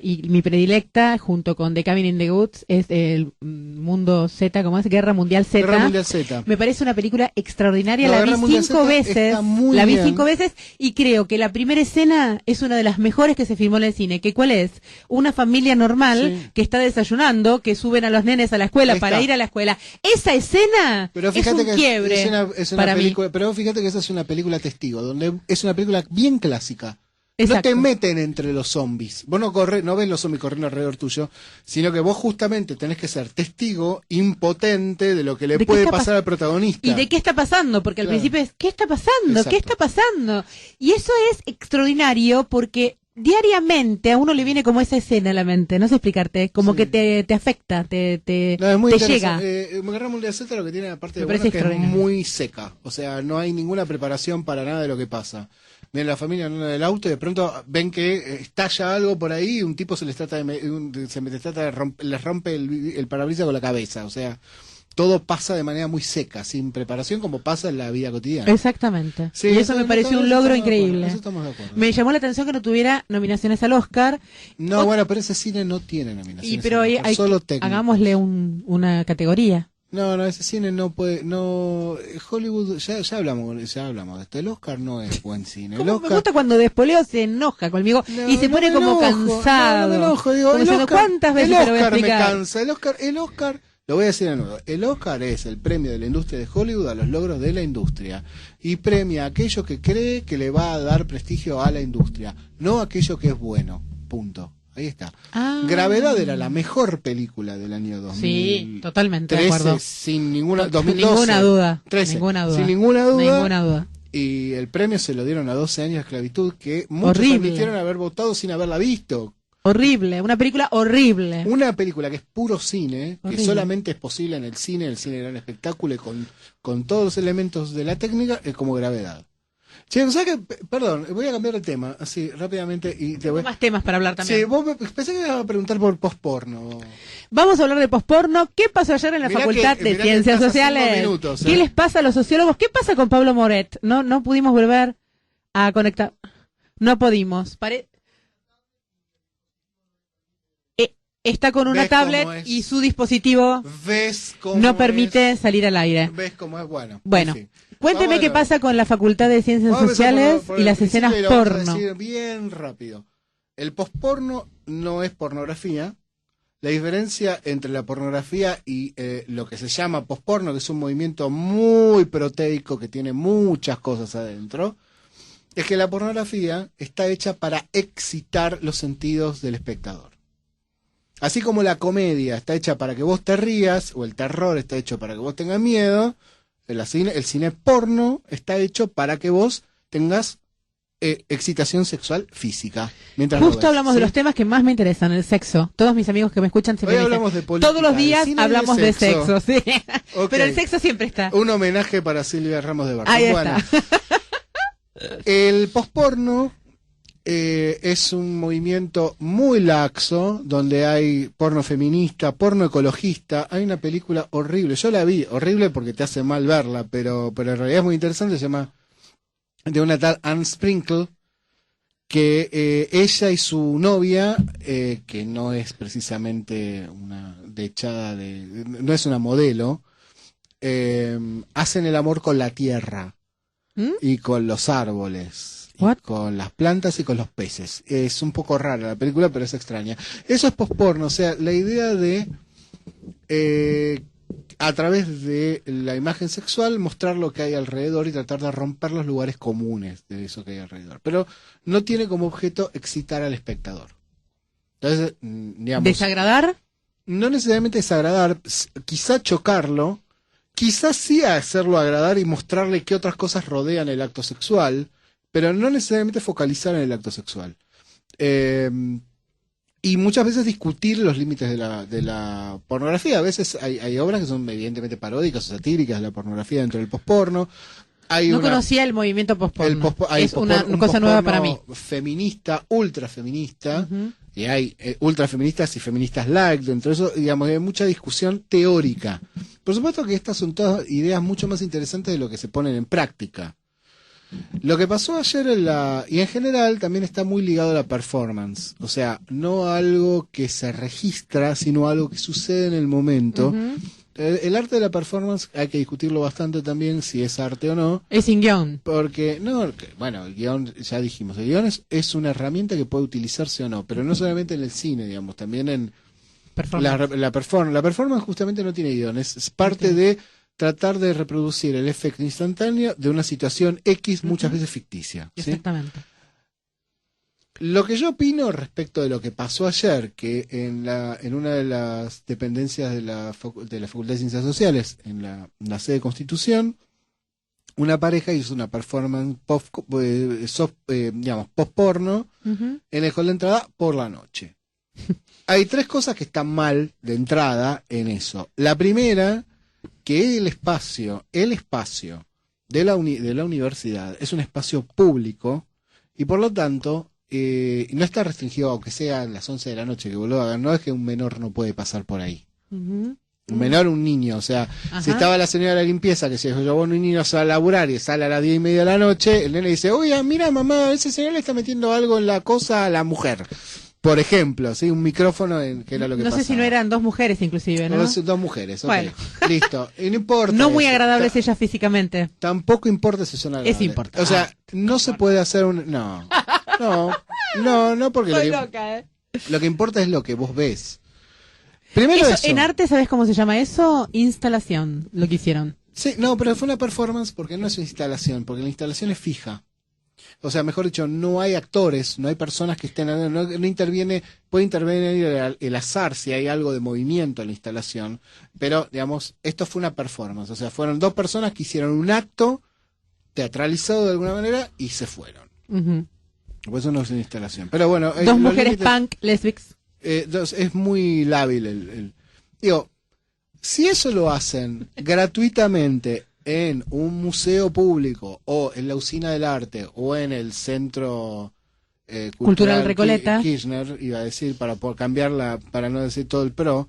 y mi predilecta junto con The Cabin in the Woods es el Mundo Z, ¿cómo es? Guerra Mundial Z. Guerra Mundial Z. Me parece una película extraordinaria, la vi Guerra Mundial 5 Z veces, está muy la vi bien. 5 veces y creo que la primera escena es una de las mejores que se filmó en el cine. ¿Que cuál es? Una familia normal Sí. que está desayunando, que suben a los nenes a la escuela Ahí para está. ir a la escuela. Esa escena Pero es fíjate un que quiebre es una para mí. película, pero fíjate que esa es una película testigo, donde es una película bien clásica. Exacto. No te meten entre los zombies. Vos no ves los zombies corriendo alrededor tuyo, sino que vos justamente tenés que ser testigo impotente de lo que le ¿De qué puede está pasar al protagonista. ¿Y de qué está pasando? Porque al Claro. principio es, ¿qué está pasando? Exacto. ¿Qué está pasando? Y eso es extraordinario porque diariamente a uno le viene como esa escena a la mente, no sé explicarte, como Sí. que te afecta, te No, es muy llega. interesante. Guerra Mundial Z lo que tiene aparte de Me bueno parece es que es extraordinario. muy seca. O sea, no hay ninguna preparación para nada de lo que pasa. Viene la familia en el auto y de pronto ven que estalla algo por ahí y un tipo les trata de les rompe el parabrisas con la cabeza. O sea, todo pasa de manera muy seca, sin preparación, como pasa en la vida cotidiana. Exactamente. Sí, y eso me pareció un logro increíble. Eso estamos de acuerdo. Me llamó la atención que no tuviera nominaciones al Oscar. No, bueno, pero ese cine no tiene nominaciones. Pero al Oscar, solo técnico. hagámosle una categoría. No, ese cine no puede, no, Hollywood, ya hablamos de esto, el Oscar no es buen cine. El ¿Cómo Oscar, me gusta cuando Despoleo se enoja conmigo No, y se no pone me como enojo, cansado? No me enojo, digo, Como el diciendo, Oscar, ¿cuántas veces el te lo voy a Oscar me explicar? cansa, el Oscar, lo voy a decir de nuevo, el Oscar es el premio de la industria de Hollywood a los logros de la industria y premia a aquello que cree que le va a dar prestigio a la industria, no aquello que es bueno, punto. Ahí está. Ah. Gravedad era la mejor película del año 2000. Sí, totalmente de acuerdo. Sin ninguna, Sin 2012. ninguna duda. 13, Ninguna duda. sin ninguna duda. Ninguna duda. Y el premio se lo dieron a 12 años de esclavitud que muchos Horrible. admitieron haber votado sin haberla visto. Horrible, una película horrible. Una película que es puro cine, Horrible. que solamente es posible en el cine gran espectáculo y con todos los elementos de la técnica, es como Gravedad. Che, ¿sabes qué? Perdón, voy a cambiar de tema, así, rápidamente, y te voy... Más temas para hablar también. Sí, pensé que me ibas a preguntar por post-porno. Vamos a hablar de posporno. ¿Qué pasó ayer en la Mirá Facultad que- de mirá que Ciencias estás hace Sociales? 5 minutos, ¿Qué les pasa a los sociólogos? ¿Qué pasa con Pablo Moret? No pudimos volver a conectar. No pudimos. Está con una ¿Ves cómo tablet es? y su dispositivo ¿Ves cómo no permite es? salir al aire. ¿Ves cómo es? Bueno, Bueno, en fin. cuénteme Vamos a qué ver. pasa con la Facultad de Ciencias Vamos a empezar Sociales por y el las principio escenas y lo vamos a porno. decir bien rápido. El posporno no es pornografía. La diferencia entre la pornografía y lo que se llama posporno, que es un movimiento muy proteico que tiene muchas cosas adentro, es que la pornografía está hecha para excitar los sentidos del espectador. Así como la comedia está hecha para que vos te rías, o el terror está hecho para que vos tengas miedo, el cine porno está hecho para que vos tengas excitación sexual física. Mientras lo Justo ves, hablamos de ¿sí? los temas que más me interesan, el sexo. Todos mis amigos que me escuchan siempre Hoy me dicen, hablamos de política, todos los de días cine y de hablamos de sexo. sexo, sí. Ok. Pero el sexo siempre está. Un homenaje para Silvia Ramos de Barton. Ahí Bueno, está. el posporno es un movimiento muy laxo, donde hay porno feminista, porno ecologista. Hay una película horrible, yo la vi, horrible porque te hace mal verla, pero en realidad es muy interesante, se llama de una tal Anne Sprinkle, que ella y su novia, que no es precisamente una dechada no es una modelo, hacen el amor con la tierra ¿Mm? y con los árboles. Y What? con las plantas y con los peces. Es un poco rara la película, pero es extraña. Eso es posporno, o sea, la idea de a través de la imagen sexual mostrar lo que hay alrededor y tratar de romper los lugares comunes de eso que hay alrededor. Pero no tiene como objeto excitar al espectador. Entonces, digamos, ¿Desagradar? no necesariamente desagradar, quizá chocarlo, quizás sí a hacerlo agradar y mostrarle qué otras cosas rodean el acto sexual, pero no necesariamente focalizar en el acto sexual. Y muchas veces discutir los límites de la pornografía. A veces hay obras que son evidentemente paródicas o satíricas de la pornografía dentro del postporno. No conocía el movimiento postporno. Es una cosa nueva para mí. Feminista, ultrafeminista, y hay ultrafeministas y feministas light. Dentro de eso, digamos, hay mucha discusión teórica. Por supuesto que estas son todas ideas mucho más interesantes de lo que se ponen en práctica. Lo que pasó ayer y en general también está muy ligado a la performance, o sea, no algo que se registra, sino algo que sucede en el momento. El arte de la performance hay que discutirlo bastante también, si es arte o no. Es sin guión. Porque, bueno, el guión, ya dijimos, el guión es una herramienta que puede utilizarse o no, pero no solamente en el cine, digamos, también en la performance. La performance justamente no tiene guión, es parte de tratar de reproducir el efecto instantáneo de una situación X, muchas veces ficticia. ¿Sí? Exactamente. Lo que yo opino respecto de lo que pasó ayer, que en una de las dependencias de la Facultad de Ciencias Sociales, en la sede de Constitución, una pareja hizo una performance post-porno en el hall de entrada por la noche. Hay 3 cosas que están mal de entrada en eso. La primera, que el espacio de la universidad es un espacio público y por lo tanto no está restringido, aunque sea a las 11 de la noche que vos lo hagan, no es que un menor no puede pasar por ahí. Un menor, un niño, o sea, si estaba la señora de la limpieza que se dijo, bueno, un niño sale a laburar y sale a las 10:30 de la noche, el nene dice, oye, mira mamá, ese señor le está metiendo algo en la cosa a la mujer. Por ejemplo, ¿sí? Un micrófono, que era lo que pasaba. No sé si no eran 2 mujeres inclusive, ¿no? 2 mujeres, ok. Bueno. Listo. Y no importa. No muy agradables ellas físicamente. Tampoco importa si son agradables. Es importante. O sea, no se puede hacer No, porque Estoy loca, lo que importa es lo que vos ves. Primero eso. En arte, ¿sabes cómo se llama eso? Instalación, lo que hicieron. Sí, no, pero fue una performance porque no es una instalación, porque la instalación es fija. O sea, mejor dicho, no hay actores, no hay personas que estén, no interviene, puede intervenir el azar si hay algo de movimiento en la instalación, pero, digamos, esto fue una performance, o sea, fueron 2 personas que hicieron un acto teatralizado de alguna manera y se fueron. Por eso no es una instalación. Pero bueno, 2 mujeres punk, lesbics. Es muy lábil digo, si eso lo hacen gratuitamente en un museo público o en la Usina del Arte o en el Centro Cultural Recoleta, Kirchner, iba a decir, para para no decir todo el pro,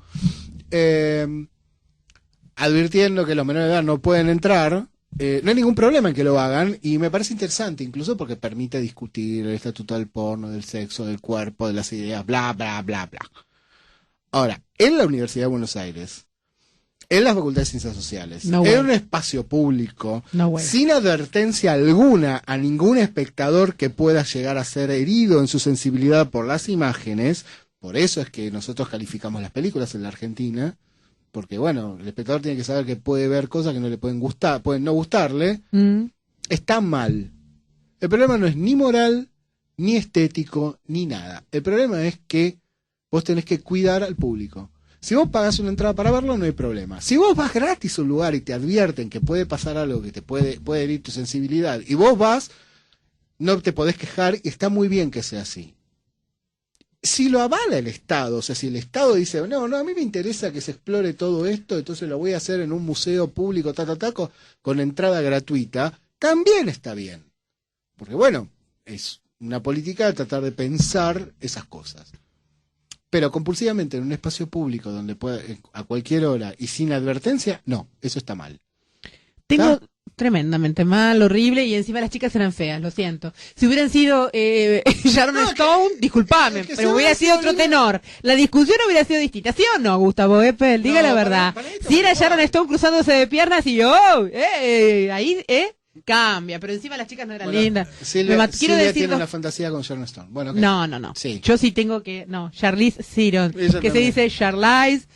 advirtiendo que los menores de edad no pueden entrar, no hay ningún problema en que lo hagan, y me parece interesante incluso porque permite discutir el estatuto del porno, del sexo, del cuerpo, de las ideas, bla, bla, bla, bla. Ahora, en la Universidad de Buenos Aires, en la Facultad de Ciencias Sociales, en un espacio público, sin advertencia alguna a ningún espectador que pueda llegar a ser herido en su sensibilidad por las imágenes. Por eso es que nosotros calificamos las películas en la Argentina, porque bueno, el espectador tiene que saber que puede ver cosas que no le pueden gustar, pueden no gustarle. Está mal. El problema no es ni moral, ni estético, ni nada. El problema es que vos tenés que cuidar al público. Si vos pagás una entrada para verlo, no hay problema. Si vos vas gratis a un lugar y te advierten que puede pasar algo que te puede herir tu sensibilidad, y vos vas, no te podés quejar, y está muy bien que sea así. Si lo avala el Estado, o sea, si el Estado dice, no, a mí me interesa que se explore todo esto, entonces lo voy a hacer en un museo público, con entrada gratuita, también está bien. Porque bueno, es una política de tratar de pensar esas cosas. Pero compulsivamente en un espacio público donde puede, a cualquier hora y sin advertencia, no, eso está mal. Tengo tremendamente mal, horrible, y encima las chicas eran feas, lo siento. Si hubieran sido Sharon Stone, disculpame, pero hubiera sido otro tenor. La discusión hubiera sido distinta, ¿sí o no, Gustavo Eppel? Diga la verdad. Si era Sharon Stone cruzándose de piernas y yo, ahí, cambia, pero encima las chicas no eran lindas. Silvia tiene una fantasía con Sharon Stone. Bueno, okay. No. Sí. Yo sí tengo que... No, Charlize Theron, que se dice Charlize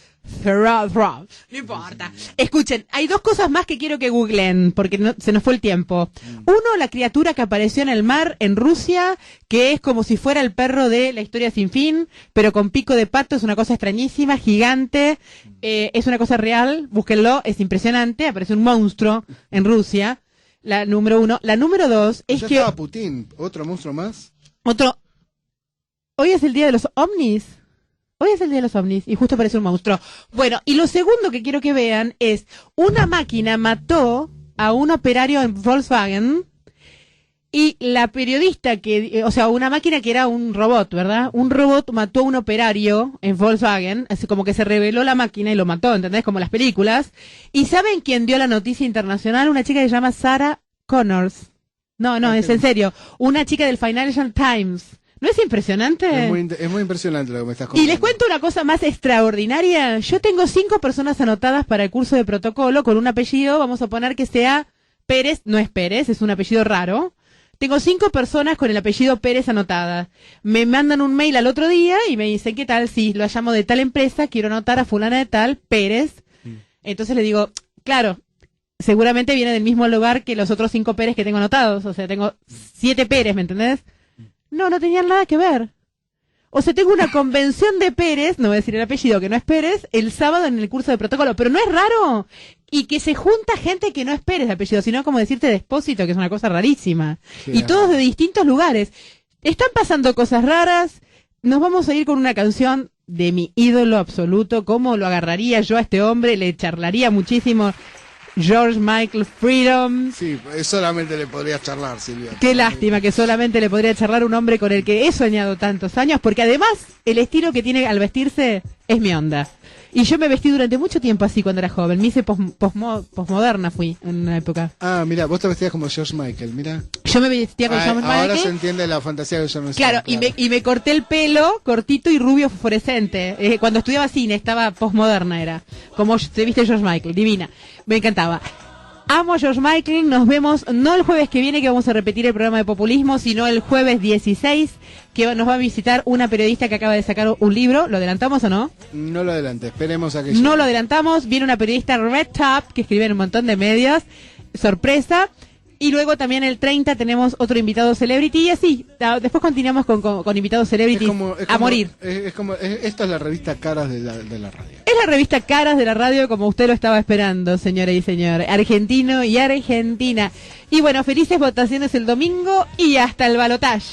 No importa. Escuchen, hay dos cosas más que quiero que googlen, porque se nos fue el tiempo. Uno, la criatura que apareció en el mar en Rusia, que es como si fuera el perro de La historia sin fin, pero con pico de pato, es una cosa extrañísima, gigante, es una cosa real, búsquenlo, es impresionante, aparece un monstruo en Rusia, la número uno. La número dos es Ya que... estaba Putin, otro monstruo más. Hoy es el día de los ovnis. Hoy es el día de los ovnis y justo aparece un monstruo. Bueno, y lo segundo que quiero que vean es una máquina mató a un operario en Volkswagen y la periodista o sea, una máquina que era un robot, ¿verdad? Un robot mató a un operario en Volkswagen, así como que se reveló la máquina y lo mató, ¿entendés? Como las películas. ¿Y saben quién dio la noticia internacional? Una chica que se llama Sarah Connors. No, es en serio. Una chica del Financial Times. ¿No es impresionante? Es muy impresionante lo que me estás contando. Y les cuento una cosa más extraordinaria. Yo tengo 5 personas anotadas para el curso de protocolo con un apellido, vamos a poner que sea Pérez, no es Pérez, es un apellido raro. Tengo 5 personas con el apellido Pérez anotadas. Me mandan un mail al otro día y me dicen, ¿qué tal? Si lo llamo de tal empresa, quiero anotar a fulana de tal, Pérez. Entonces le digo, claro, seguramente viene del mismo lugar que los otros 5 Pérez que tengo anotados. O sea, tengo 7 Pérez, ¿me entendés? No tenían nada que ver. O sea, tengo una convención de Pérez, no voy a decir el apellido, que no es Pérez, el sábado en el curso de protocolo. Pero no es raro. Y que se junta gente que no es Pérez de apellido, sino como decirte Despósito, que es una cosa rarísima. Claro. Y todos de distintos lugares. Están pasando cosas raras. Nos vamos a ir con una canción de mi ídolo absoluto. ¿Cómo lo agarraría yo a este hombre? Le charlaría muchísimo. George Michael, Freedom. Sí, solamente le podría charlar, Silvia. Qué lástima que solamente le podría charlar un hombre con el que he soñado tantos años, porque además el estilo que tiene al vestirse es mi onda. Y yo me vestí durante mucho tiempo así cuando era joven. Me hice posmoderna, fui en una época. Ah, mira, vos te vestías como George Michael, mira. Yo me vestía como George Michael. Ahora se entiende la fantasía de George Michael. Claro, y me corté el pelo cortito y rubio fosforescente. Cuando estudiaba cine, estaba posmoderna, era. Como se viste George Michael, divina. Me encantaba. Amo a George Michael, nos vemos no el jueves que viene, que vamos a repetir el programa de populismo, sino el jueves 16, que nos va a visitar una periodista que acaba de sacar un libro. ¿Lo adelantamos o no? No lo adelante, esperemos a que No lo adelantamos, viene una periodista Red Top, que escribe en un montón de medios, sorpresa. Y luego también el 30 tenemos otro invitado celebrity y así. Después continuamos con invitados celebrity a morir. Esta es la revista Caras de la radio. Es la revista Caras de la radio como usted lo estaba esperando, señores y señores. Argentino y Argentina. Y bueno, felices votaciones el domingo y hasta el balotaje.